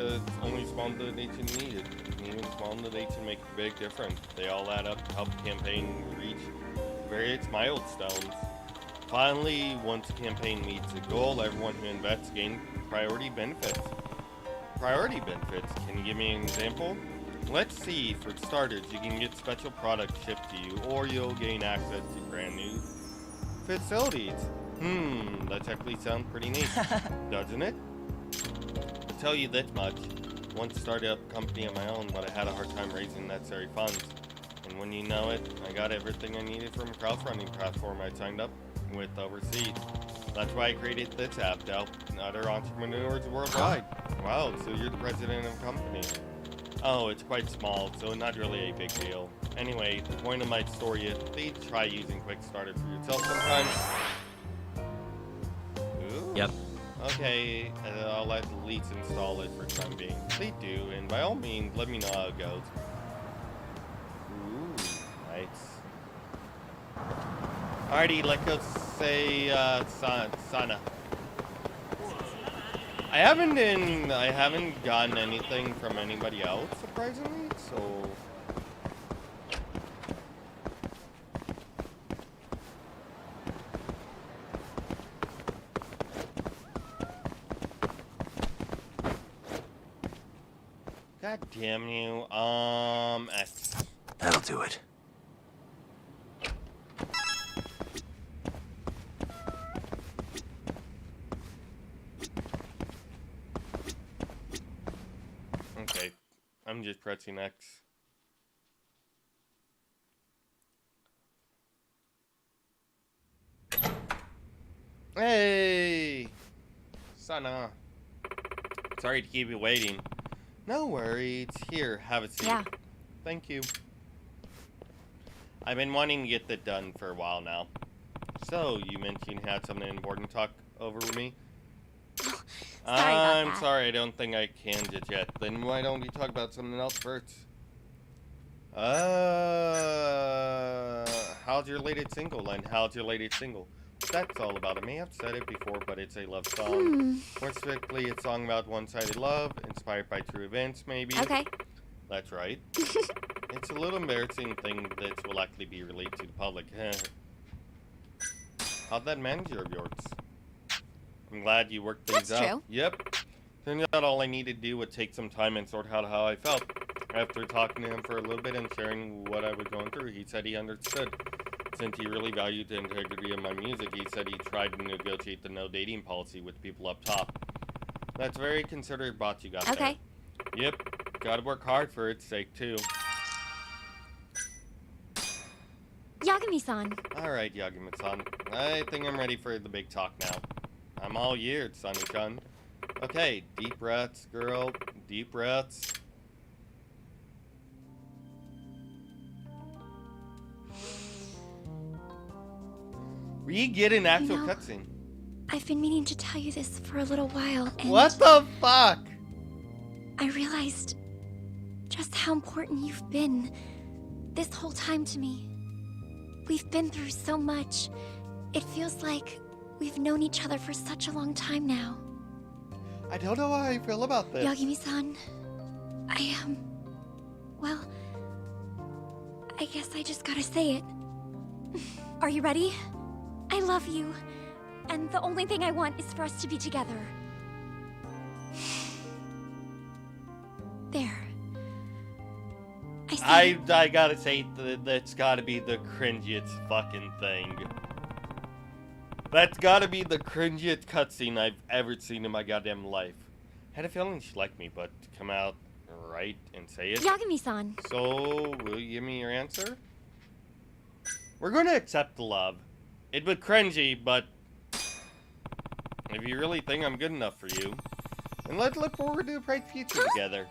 small donations needed. Even small donations make a big difference. They all add up to help the campaign reach various milestones. Finally, once the campaign meets the goal, everyone who invests gains priority benefits. Priority benefits? Can you give me an example? Let's see. For starters, you can get special products shipped to you, or you'll gain access to brand new facilities. That actually sounds pretty neat, doesn't it? I'll tell you this much. Once started up a company of my own, but I had a hard time raising necessary funds. And when you know it, I got everything I needed from a crowdfunding platform I signed up with overseas. That's why I created this app to help other entrepreneurs worldwide. Wow, so you're the president of a company. Oh, it's quite small, so not really a big deal. Anyway, the point of my story is please try using Quickstarter for yourself sometime. Ooh. Yep. Okay, I'll let Leeds install it for the time being. Please do, and by all means, let me know how it goes. Ooh, nice. Alrighty, let's go say Sana. I haven't gotten anything from anybody else, surprisingly, so... God damn you, X. That'll do it. Okay, I'm just pressing X. Hey! Sana. Sorry to keep you waiting. No worries. Here, have a seat. Yeah. Thank you. I've been wanting to get that done for a while now. So, you mentioned you had something important to talk over with me? I'm sorry, I don't think I can just yet. Then why don't we talk about something else first? How's your latest single, and how's your latest single? That's all about it. I may have said it before, but it's a love song. More specifically, a song about one-sided love, inspired by true events, maybe. Okay. That's right. It's a little embarrassing thing that will likely be released to the public. How'd that manager of yours? I'm glad you worked things out. That's true. Yep. Turns out all I needed to do was take some time and sort out how I felt. After talking to him for a little bit and sharing what I was going through, he said he understood. Since he really valued the integrity of my music, he said he tried to negotiate the no dating policy with people up top. That's very considerate bot you got there. Yep. Gotta work hard for its sake, too. Yagami-san. Alright, Yagami-san. I think I'm ready for the big talk now. I'm all ears, Sonny-chan. Okay, deep breaths, girl. Deep breaths. We get an actual You know, cutscene. I've been meaning to tell you this for a little while, and What the fuck? I realized just how important you've been this whole time to me. We've been through so much. It feels like we've known each other for such a long time now. I don't know how I feel about this. Yagami-san, I well, I guess I just gotta say it. Are you ready? I love you, and the only thing I want is for us to be together. There. I gotta say that's gotta be the cringiest fucking thing. That's gotta be the cringiest cutscene I've ever seen in my goddamn life. Had a feeling she'd like me, but to come out right and say it. Yagami-san. So, will you give me your answer? We're gonna accept the love. It was cringy, but if you really think I'm good enough for you, then let's look forward to a bright future together.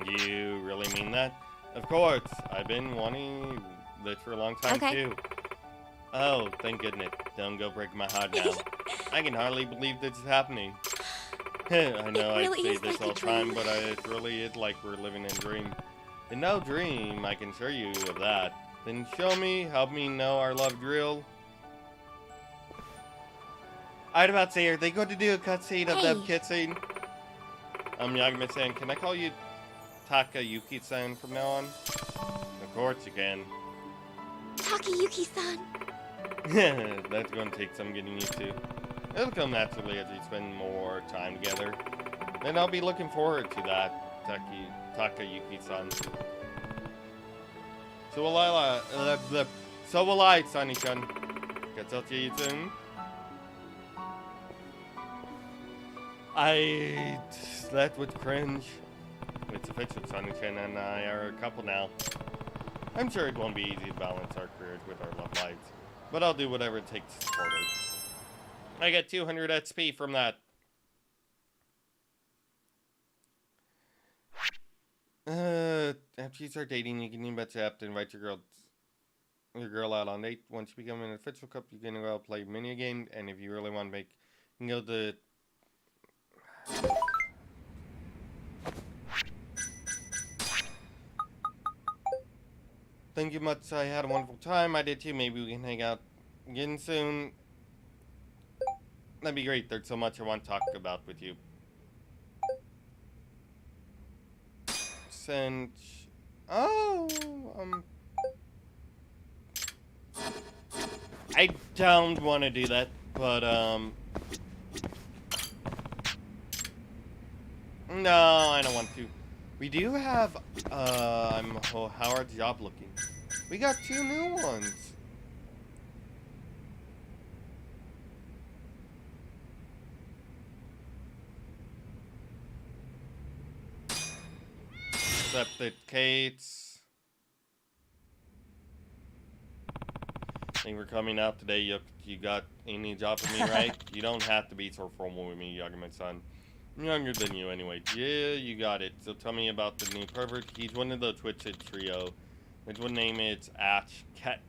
You really mean that? Of course. I've been wanting this for a long time, too. Oh, thank goodness. Don't go break my heart now. I can hardly believe this is happening. I know I say this all the time, but it really is like we're living in a dream. In no dream, I can assure you of that. Then show me, help me know our love real. I'd about to say, are they going to do a cutscene of them kissing? Yagami-san, can I call you Takayuki-san from now on? Of course you can. Takayuki-san. That's going to take some getting used to. It'll come naturally as we spend more time together. And I'll be looking forward to that, Takayuki-san. So will I, Sonny-chan. Guess I'll see you soon. That would cringe. It's official, Sonny-chan and I are a couple now. I'm sure it won't be easy to balance our careers with our love lives, but I'll do whatever it takes to support her. I get 200 XP from that. After you start dating, you can use that app to invite your girl out on a date. Once you become an official couple, you can go out play mini game, and if you really want to make, you can go to. Thank you much. I had a wonderful time. I did too. Maybe we can hang out again soon. That'd be great. There's so much I want to talk about with you. I don't want to do that, but no, I don't want to. We do have how our job looking? We got 2 new ones. Septicates. Thank you for coming out today. You got any job for me, right? You don't have to be so formal with me, Yagami-san. I'm younger than you anyway. Yeah, you got it. So tell me about the new pervert. He's one of the Twitch trio. Which one name is Ash Cat.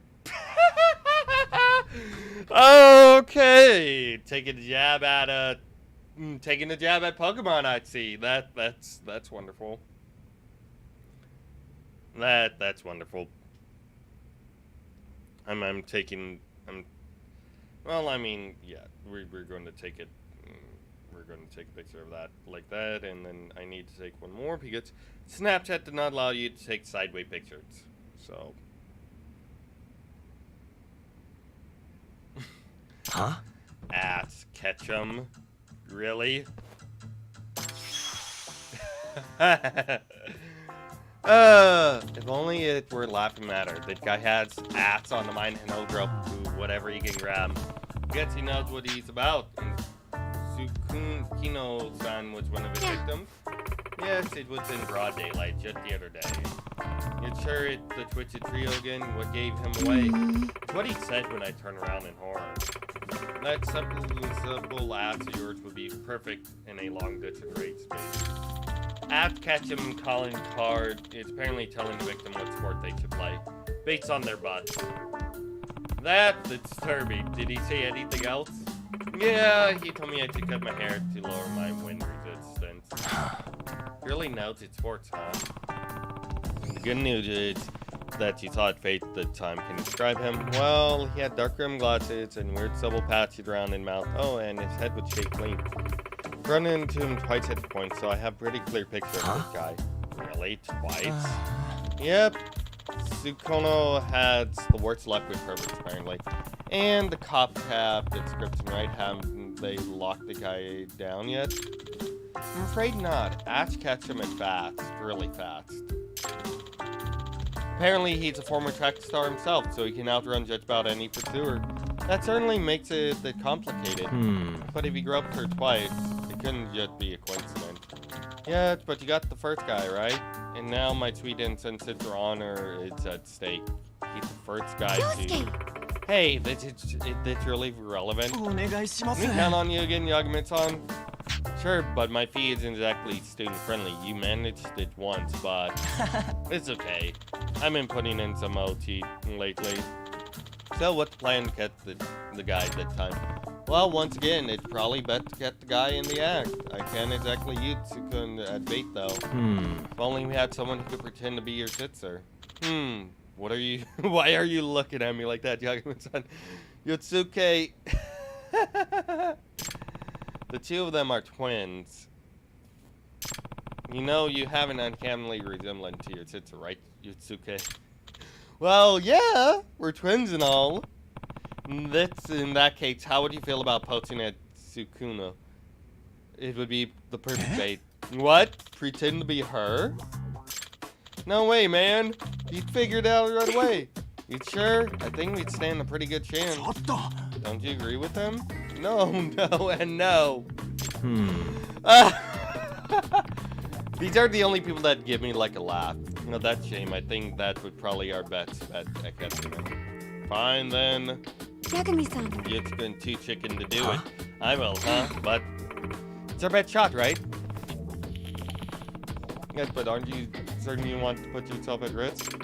Okay, taking a jab at Pokemon. I'd see that's wonderful. That's wonderful. Well, I mean, yeah, we're going to take it. We're going to take a picture of that like that, and then I need to take one more because Snapchat did not allow you to take sideways pictures. So. Huh? Ass Ketchum. Really? If only it were laughing matter. That guy has ass on the mind and he'll grow to whatever he can grab. Guess he knows what he's about. And Sukino-san was one of his victims. Yes, it was in broad daylight just the other day. You're sure it's the Twitch trio again? What gave him away? It's what he said when I turned around in horror. That simple ass of yours would be perfect in a long-distance race space. Ask Ketchum calling card is apparently telling the victim what sport they should play, based on their butts. That's disturbing. Did he say anything else? Yeah, he told me I should cut my hair to lower my wind resistance. Really knows it's sports, huh? The good news is that you saw at Fate the time can describe him. Well, he had dark rimmed glasses and weird stubble patches around his mouth. Oh, and his head was shaved clean. Run into him twice at the point, so I have a pretty clear picture of this guy. Really? Twice? Yep. Tsukuno had the worst luck with perverts, apparently. And the cops have the description right. Haven't they locked the guy down yet? I'm afraid not. Ash catch him at fast. Really fast. Apparently, he's a former track star himself, so he can outrun just about any pursuer. That certainly makes it complicated. But if he groped her twice, it couldn't just be a coincidence. Yeah, but you got the first guy, right? And now my sweet insensitive honor is at stake. He's the first guy to... Hey, this really relevant? Can we count on you again, Yagami-san? Sure, but my fee isn't exactly student-friendly. You managed it once, but it's okay. I've been putting in some OT lately. So what's the plan to get the guy this time? Well, once again, it's probably best to get the guy in the act. I can't exactly use Tsukun at bait, though. If only we had someone who could pretend to be your sister. What are you... Why are you looking at me like that, Yagami-san? Yotsuke... The two of them are twins. You know, you have an uncannily resemblance to your sister, right, Yotsuke? Well, yeah, we're twins and all. That's, in that case, how would you feel about posting at Tsukuno? It would be the perfect bait. What? Pretend to be her? No way, man. You'd figure it out right away. You sure? I think we'd stand a pretty good chance. Don't you agree with him? No, no, and no. These are the only people that give me like a laugh. You know, that's a shame. I think that would probably our best bet at getting him. Fine then. Yagami-san. It's been too chicken to do it. I will, huh? But it's our best shot, right? Yes, but aren't you certain you want to put yourself at risk?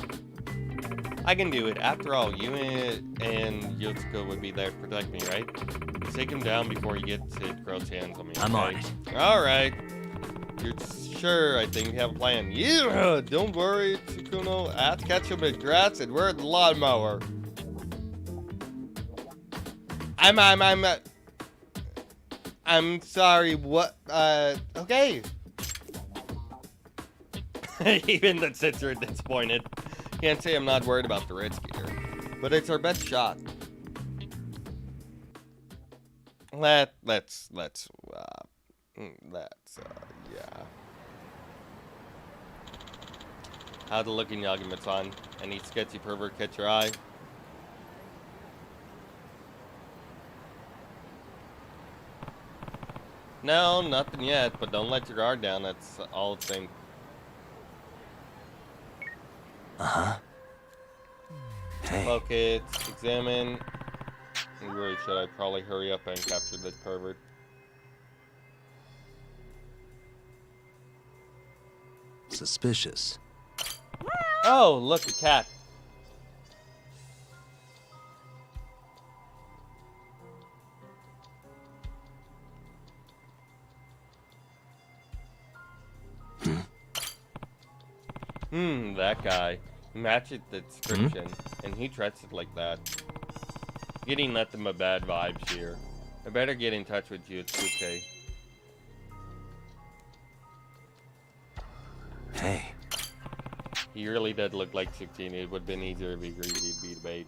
I can do it. After all, you and Yotsuko would be there to protect me, right? Take him down before he gets his gross hands on me. Okay? I'm on it. Alright. You're sure I think we have a plan. Yeah! Don't worry, Tsukuno. Ask catch him at grass and we're at the lawnmower. I'm sorry, what? Okay. Even the sister is disappointed. Can't say I'm not worried about the risk here, but it's our best shot. Yeah. How's it looking, Yagami-san? Any sketchy pervert catch your eye? No, nothing yet, but don't let your guard down. That's all the same. Hey. Focus, examine. Really, should I probably hurry up and capture this pervert? Suspicious. Oh, look, a cat. That guy. Matches the description, and he treats it like that. Getting nothing but bad vibes here. I better get in touch with Yotsuke. Hey. He really did look like 16. It would have been easier if he agreed he'd be the bait.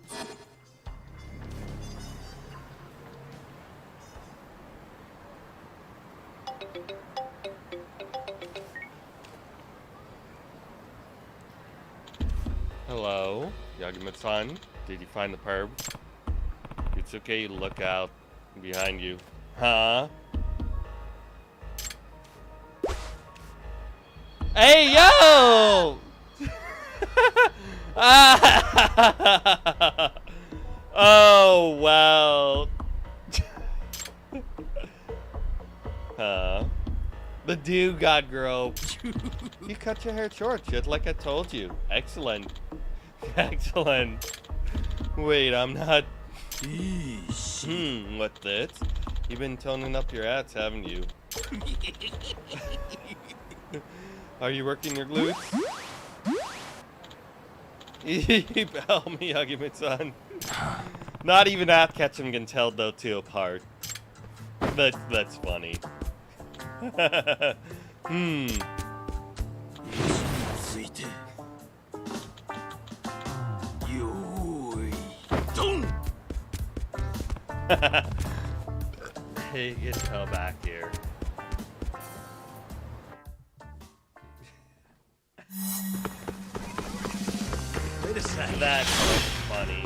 Hello, Yagami-san. Did you find the perv? Yotsuke, look out behind you. Huh? Hey, yo! Oh, wow. Huh? The dude got groped. You cut your hair short, just like I told you. Excellent. Excellent. Wait, I'm not What's this? You've been toning up your ads, haven't you? Are you working your glutes? Help me, Yagami-san. Not even Ath Ketchum can tell those two apart. That's funny. Hey, get hell back here. Wait a second. That's funny.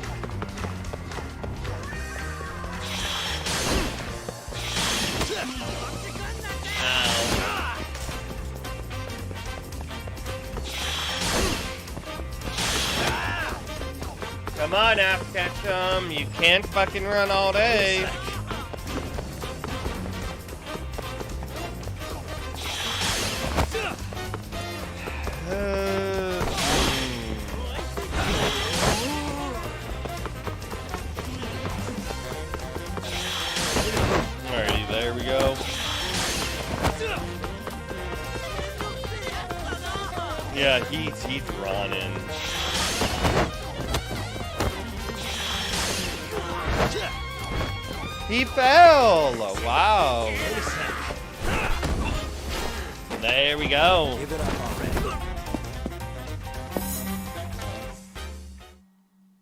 Ow. Come on, Ath Ketchum. You can't fucking run all day. Alrighty, there we go. Yeah, he's running. He fell! Wow. There we go. Give it up already.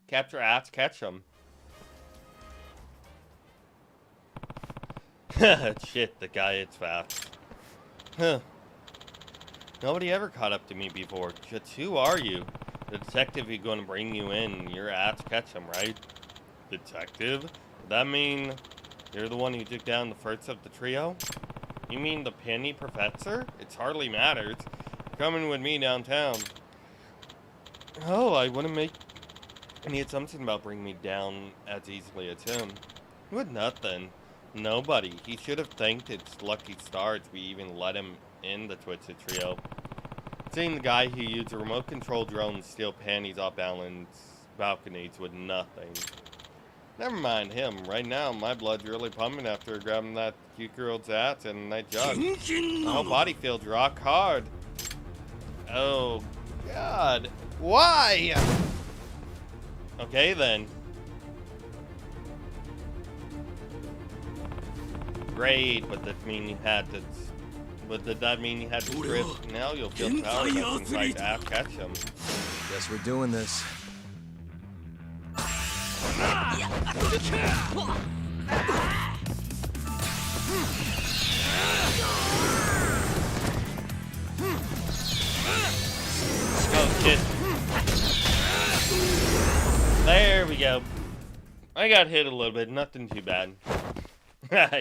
Capture Ath Ketchum. Shit, the guy hits fast. Huh. Nobody ever caught up to me before. Just who are you? The detective who's going to bring you in. You're Ath Ketchum, right? Detective? Would that mean you're the one who took down the first of the trio? You mean the Penny Professor? It's hardly matters. You're coming with me downtown. Oh, I wouldn't make any assumption about bringing me down as easily as him. With nothing. Nobody. He should have thanked its lucky stars we even let him in the Twisted Trio. Seeing the guy who used a remote control drone to steal panties off balconies with nothing. Never mind him. Right now, my blood's really pumping after grabbing that cute girl's ass and that jug. My whole body feels rock hard. Oh, God. Why? Okay, then. Great, but that mean you had to... But did that mean you had to strip? Now you'll feel power that's inside Ath Ketchum. Guess we're doing this. Oh, shit. There we go. I got hit a little bit, nothing too bad.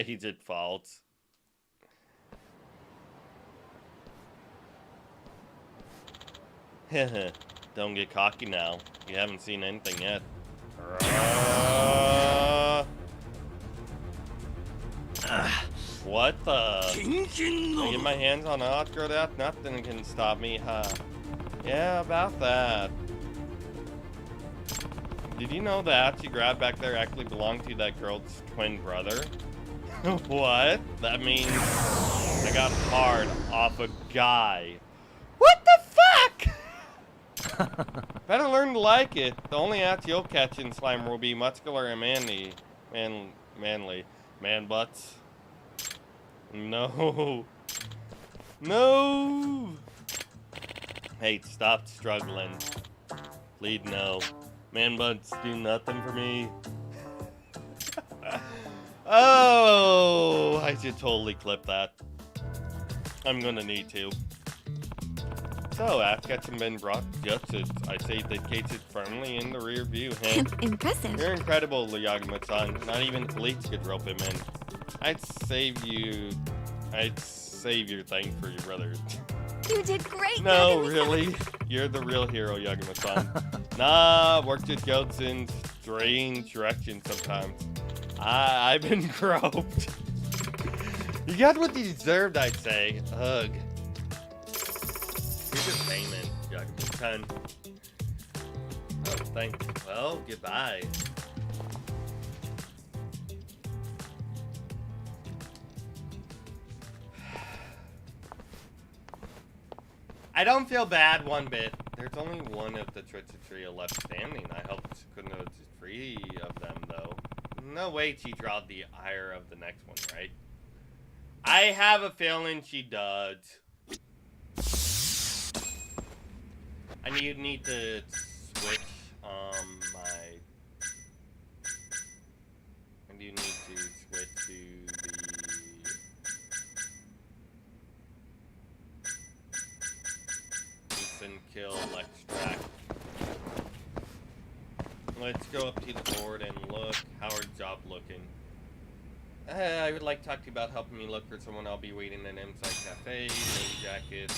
He did faults. Don't get cocky now. You haven't seen anything yet. What the? I get my hands on Oscar that? Nothing can stop me, huh? Yeah, about that. Did you know that you grabbed back there actually belonged to that girl's twin brother? What? That means I got hard off a guy. What the fuck? Better learn to like it. The only ass you'll catch in Slimer will be muscular and manly. Manly. Man butts. No. No. Hey, stop struggling. Please no. Man butts do nothing for me. Oh, I should totally clip that. I'm gonna need to. So, Ath Ketchum been brought to justice. I say the case is firmly in the rear view, huh? Impressive. You're incredible, Yagami-san. Not even police could rope him in. I'd save your thing for your brother. You did great. No, really? You're the real hero, Yagami-san. Nah, work just goes in strange directions sometimes. I've been groped. You got what you deserved, I'd say. Ugh. Here's your payment, Yagami-san. Oh, thanks. Well, goodbye. I don't feel bad one bit. There's only one of the Tritza trio left standing. I hope Sukuna is free of them, though. No way she drawed the ire of the next one, right? I have a feeling she does. I need to switch my... I do need to switch to the instant kill extract. Let's go up to the board and look. Howard job looking. I would like to talk to you about helping me look for someone. I'll be waiting in Inside Cafe. Navy jacket.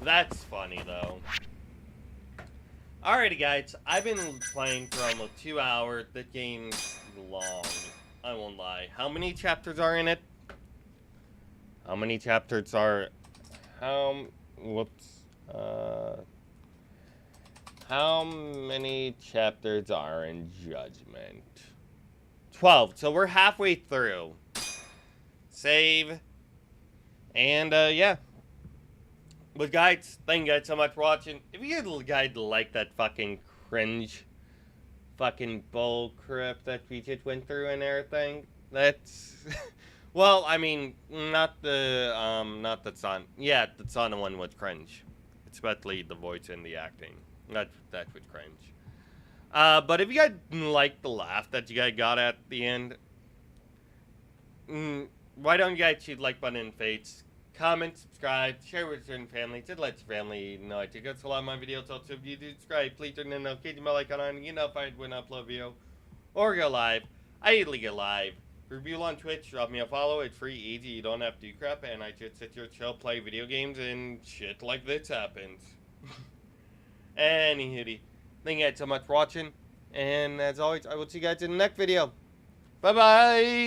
That's funny, though. Alrighty, guys. I've been playing for almost 2 hours. The game's long. I won't lie. How many chapters are in it? How many chapters are... Whoops. How many chapters are in Judgment? 12. So we're halfway through. Save. And, yeah. But guys, thank you guys so much for watching. If you guys like that fucking cringe fucking bull crap that we just went through and everything, that's... well, I mean, not the Tsana. Yeah, the Tsana one was cringe. Especially the voice and the acting. That was cringe. But if you guys like the laugh that you guys got at the end, why don't you guys hit the like button in face, comment, subscribe, share with your family, just let your family know I take a lot of my videos. Also, if you do subscribe, please turn the notification bell icon on, you know if I when I upload a video or go live. I usually get live. Review on Twitch, drop me a follow, it's free, easy, you don't have to do crap, and I just sit here, chill, play video games, and shit like this happens. Anywho, thank you guys so much for watching, and as always, I will see you guys in the next video. Bye-bye!